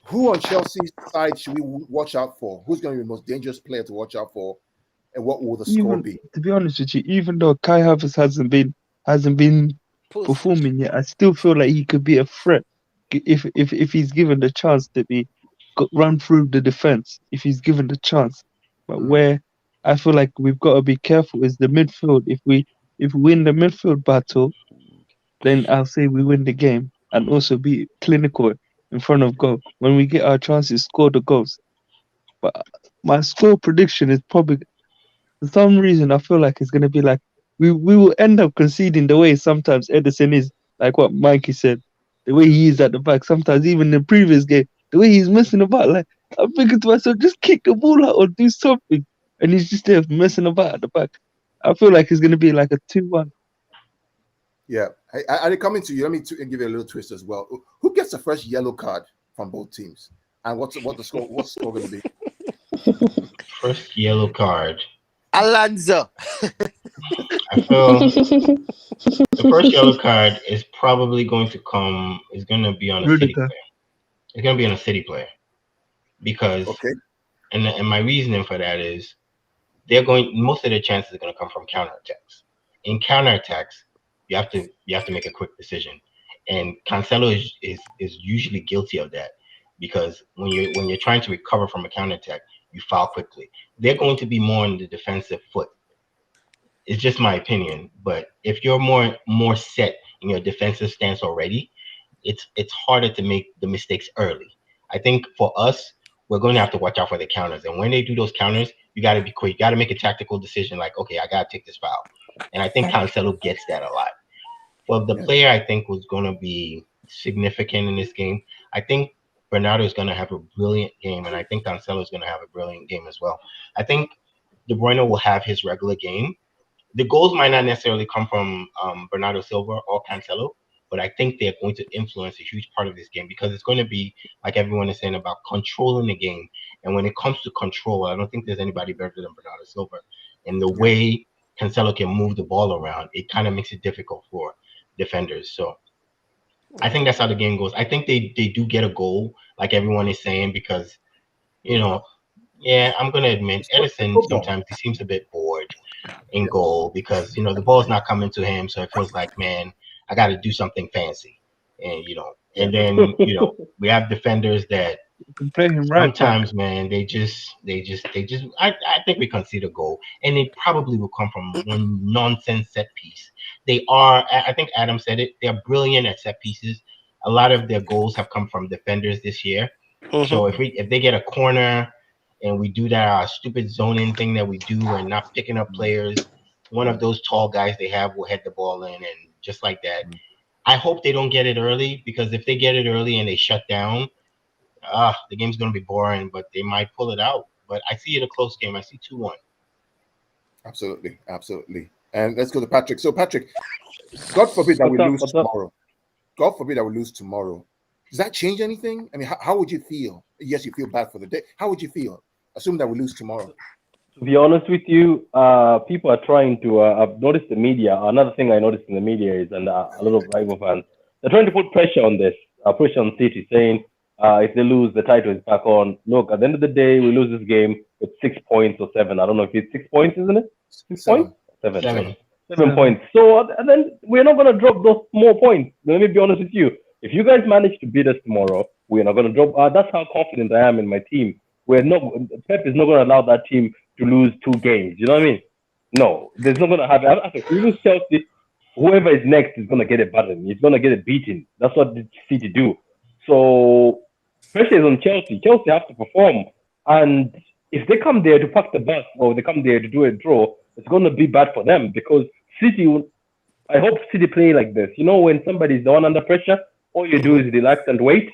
Speaker 1: Who on Chelsea's side should we watch out for? Who's going to be the most dangerous player to watch out for, and what will the score be?
Speaker 8: To be honest with you, even though Kai Havertz hasn't been performing yet, I still feel like he could be a threat if he's given the chance to run through the defense. If he's given the chance, but where I feel like we've got to be careful is the midfield. If we win the midfield battle, then I'll say we win the game, and also be clinical in front of goal. When we get our chances, score the goals. But my score prediction is probably, for some reason, I feel like it's going to be like, we will end up conceding the way sometimes Edison is, like what Mikey said, the way he is at the back. Sometimes even in the previous game, the way he's messing about, like, I'm thinking to myself, just kick the ball out or do something. And he's just there messing about at the back. I feel like it's going to be like a 2-1.
Speaker 1: Yeah, I coming to you. Let me give you a little twist as well. Who gets the first yellow card from both teams, and what's the score? What's the score going to be?
Speaker 4: First yellow card.
Speaker 7: Alonso.
Speaker 4: I feel the first yellow card is probably going to come. Is going to be on a City player. It's going to be on a City player because. Okay. And my reasoning for that is most of their chances are going to come from counterattacks. In counterattacks, you have to make a quick decision, and Cancelo is usually guilty of that because when you're trying to recover from a counterattack, you foul quickly. They're going to be more on the defensive foot. It's just my opinion, but if you're more set in your defensive stance already, it's harder to make the mistakes early. I think for us, we're going to have to watch out for the counters. And when they do those counters, you got to be quick. You got to make a tactical decision like, okay, I got to take this foul. And I think Cancelo gets that a lot. Well, the player I think was going to be significant in this game, I think Bernardo is going to have a brilliant game. And I think Cancelo is going to have a brilliant game as well. I think De Bruyne will have his regular game. The goals might not necessarily come from Bernardo Silva or Cancelo, but I think they're going to influence a huge part of this game because it's going to be, like everyone is saying, about controlling the game. And when it comes to control, I don't think there's anybody better than Bernardo Silva. And the way Cancelo can move the ball around, it kind of makes it difficult for defenders. So I think that's how the game goes. I think they do get a goal, like everyone is saying, because, I'm going to admit, Edison, sometimes he seems a bit bored in goal because, the ball's not coming to him. So it feels like, man, I got to do something fancy, and and then we have defenders that sometimes, man, they just. I think we concede a goal, and it probably will come from one nonsense set piece. They are, I think Adam said it. They're brilliant at set pieces. A lot of their goals have come from defenders this year. So if they get a corner, and we do that stupid zoning thing that we do, and not picking up players, one of those tall guys they have will head the ball in, and just like that. I hope they don't get it early because if they get it early and they shut down, the game's going to be boring, but they might pull it out. But I see it a close game. I see 2-1.
Speaker 1: Absolutely. And let's go to Patrick. So, Patrick, God forbid that we lose tomorrow. God forbid that we lose tomorrow. Does that change anything? I mean, how would you feel? Yes, you feel bad for the day. How would you feel? Assume that we lose tomorrow.
Speaker 2: To be honest with you, people are trying to. I've noticed the media. Another thing I noticed in the media is, and a lot of rival fans, they're trying to put pressure on this, pressure on City, saying if they lose, the title is back on. Look, at the end of the day, we lose this game with 6 points or 7. I don't know if it's 6 points, isn't it? 6 points? 7 points. So, and then we're not going to drop those more points. Let me be honest with you. If you guys manage to beat us tomorrow, we're not going to drop. That's how confident I am in my team. Pep is not going to allow that team to lose 2 games. You know what I mean? No, there's not going to happen. If we lose Chelsea, whoever is next is going to get it battered. He's going to get it beaten. That's what the City do. So pressure is on Chelsea. Chelsea have to perform. And if they come there to pack the bus or they come there to do a draw, it's going to be bad for them because City, I hope City play like this. When somebody's the one under pressure, all you do is relax and wait.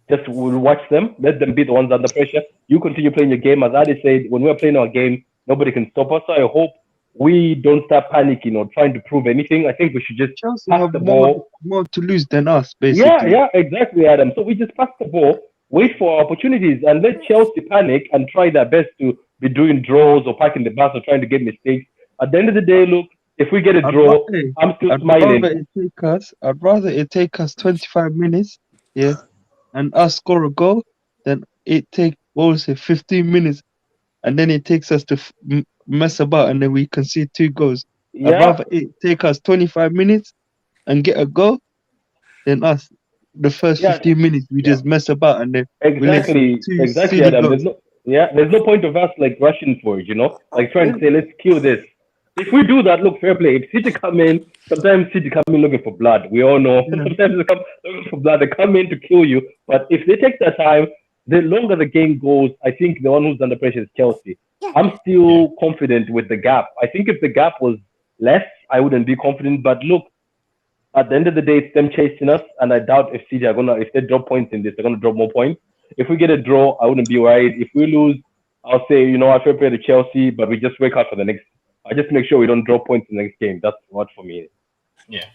Speaker 2: Just watch them. Let them be the ones under pressure. You continue playing your game. As Adi said, when we're playing our game, nobody can stop us. So I hope we don't start panicking or trying to prove anything. I think we should just
Speaker 8: Chelsea
Speaker 2: pass
Speaker 8: have
Speaker 2: the ball.
Speaker 8: more to lose than us, basically.
Speaker 2: Yeah, exactly, Adam. So we just pass the ball, wait for opportunities, and let Chelsea panic and try their best to be doing draws or parking the bus or trying to get mistakes. At the end of the day, look, if we get a draw, I'm still smiling.
Speaker 8: I'd rather it take us 25 minutes, yeah, and us score a goal, than it take 15 minutes, and then it takes us to mess about, and then we concede 2 goals.
Speaker 2: Yeah.
Speaker 8: I'd rather it take us 25 minutes and get a goal than us the first 15 minutes we just mess about and then
Speaker 2: exactly Adam. There's no point of us like rushing for it, like trying to say let's kill this. If we do that, look, fair play. If City come in, sometimes City come in looking for blood. We all know. Sometimes they come looking for blood. They come in to kill you. But if they take their time, the longer the game goes, I think the one who's under pressure is Chelsea. I'm still confident with the gap. I think if the gap was less, I wouldn't be confident. But look, at the end of the day, it's them chasing us, and I doubt if City are if they drop points in this, they're gonna drop more points. If we get a draw, I wouldn't be worried. If we lose, I'll say, I fair play to Chelsea, but we just wake up for the next. I just make sure we don't drop points in the next game. That's what for me.
Speaker 4: Yeah.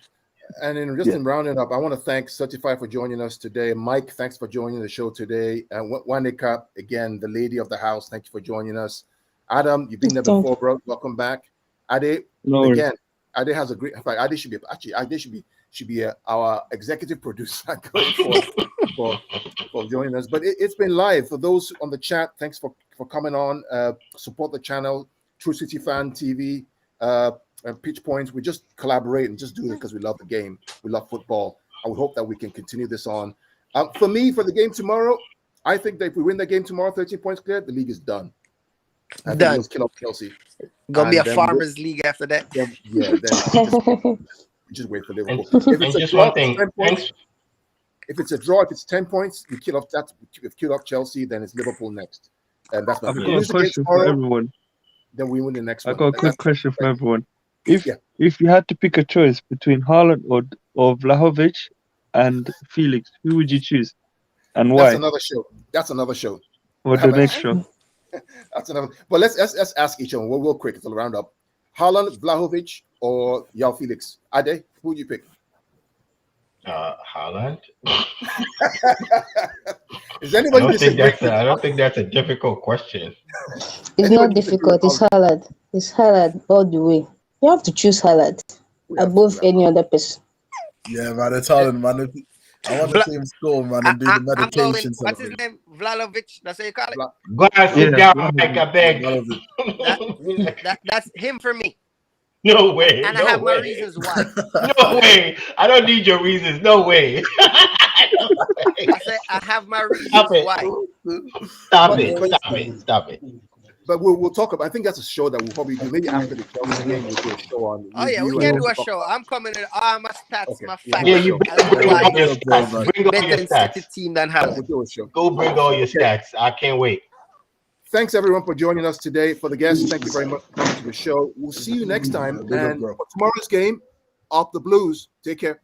Speaker 1: And in rounding up, I want to thank Certified for joining us today. Mike, thanks for joining the show today. And Wanika, again, the lady of the house, thank you for joining us. Adam, you've been there before, bro. Welcome back. Ade, again, Ade has a great. In fact, Ade should be our executive producer going for joining us. But it's been live. For those on the chat, thanks for coming on. Support the channel, True City Fan TV. And Pitch Points, we just collaborate and just do it because we love the game. We love football. I would hope that we can continue this on. For me, for the game tomorrow, I think that if we win the game tomorrow, 13 points clear, the league is done.
Speaker 7: Done.
Speaker 1: Kill up Chelsea.
Speaker 7: Gonna be a farmers league after that.
Speaker 1: Just wait for Liverpool.
Speaker 4: If it's a draw,
Speaker 1: if it's a draw, if it's 10 points, we kill off that. We've killed off Chelsea, then it's Liverpool next. And that's my
Speaker 8: I've got a question for everyone.
Speaker 1: Then we win the next one.
Speaker 8: I got a quick question for everyone. If you had to pick a choice between Haaland or Vlahovic and Felix, who would you choose, and why?
Speaker 1: That's another show.
Speaker 8: Or the next show.
Speaker 1: That's another. But let's ask each one. Real quick. It's a roundup. Haaland, Vlahovic, or João Felix? Ade, who would you pick?
Speaker 4: Haaland.
Speaker 1: Is anybody?
Speaker 4: I don't think that's a difficult question.
Speaker 3: It's not difficult. It's Haaland. It's Haaland all the way. You have to choose Haaland above any other person.
Speaker 6: Yeah, man, it's Haaland, man. I want the same score, man, and do the meditation.
Speaker 7: What's his name? Vlahovic. That's how you call it.
Speaker 4: Go and sit down, I beg.
Speaker 7: That's him for me.
Speaker 4: No way.
Speaker 7: And I have my reasons why.
Speaker 4: No way. I don't need your reasons. No way.
Speaker 7: I said I have my reasons why.
Speaker 4: Stop it.
Speaker 1: But we'll talk about. I think that's a show that we'll probably do. Maybe after the Chelsea game, we'll do a show on.
Speaker 7: Oh yeah, we can do a show. I'm coming in all my stats, my facts.
Speaker 4: Yeah, you bring all your stats. Bring all your stats.
Speaker 7: Team than Haaland.
Speaker 1: We'll do a show.
Speaker 4: Go bring all your stats. I can't wait.
Speaker 1: Thanks everyone for joining us today. For the guests, thank you very much for coming to the show. We'll see you next time. And for tomorrow's game, Off the Blues. Take care.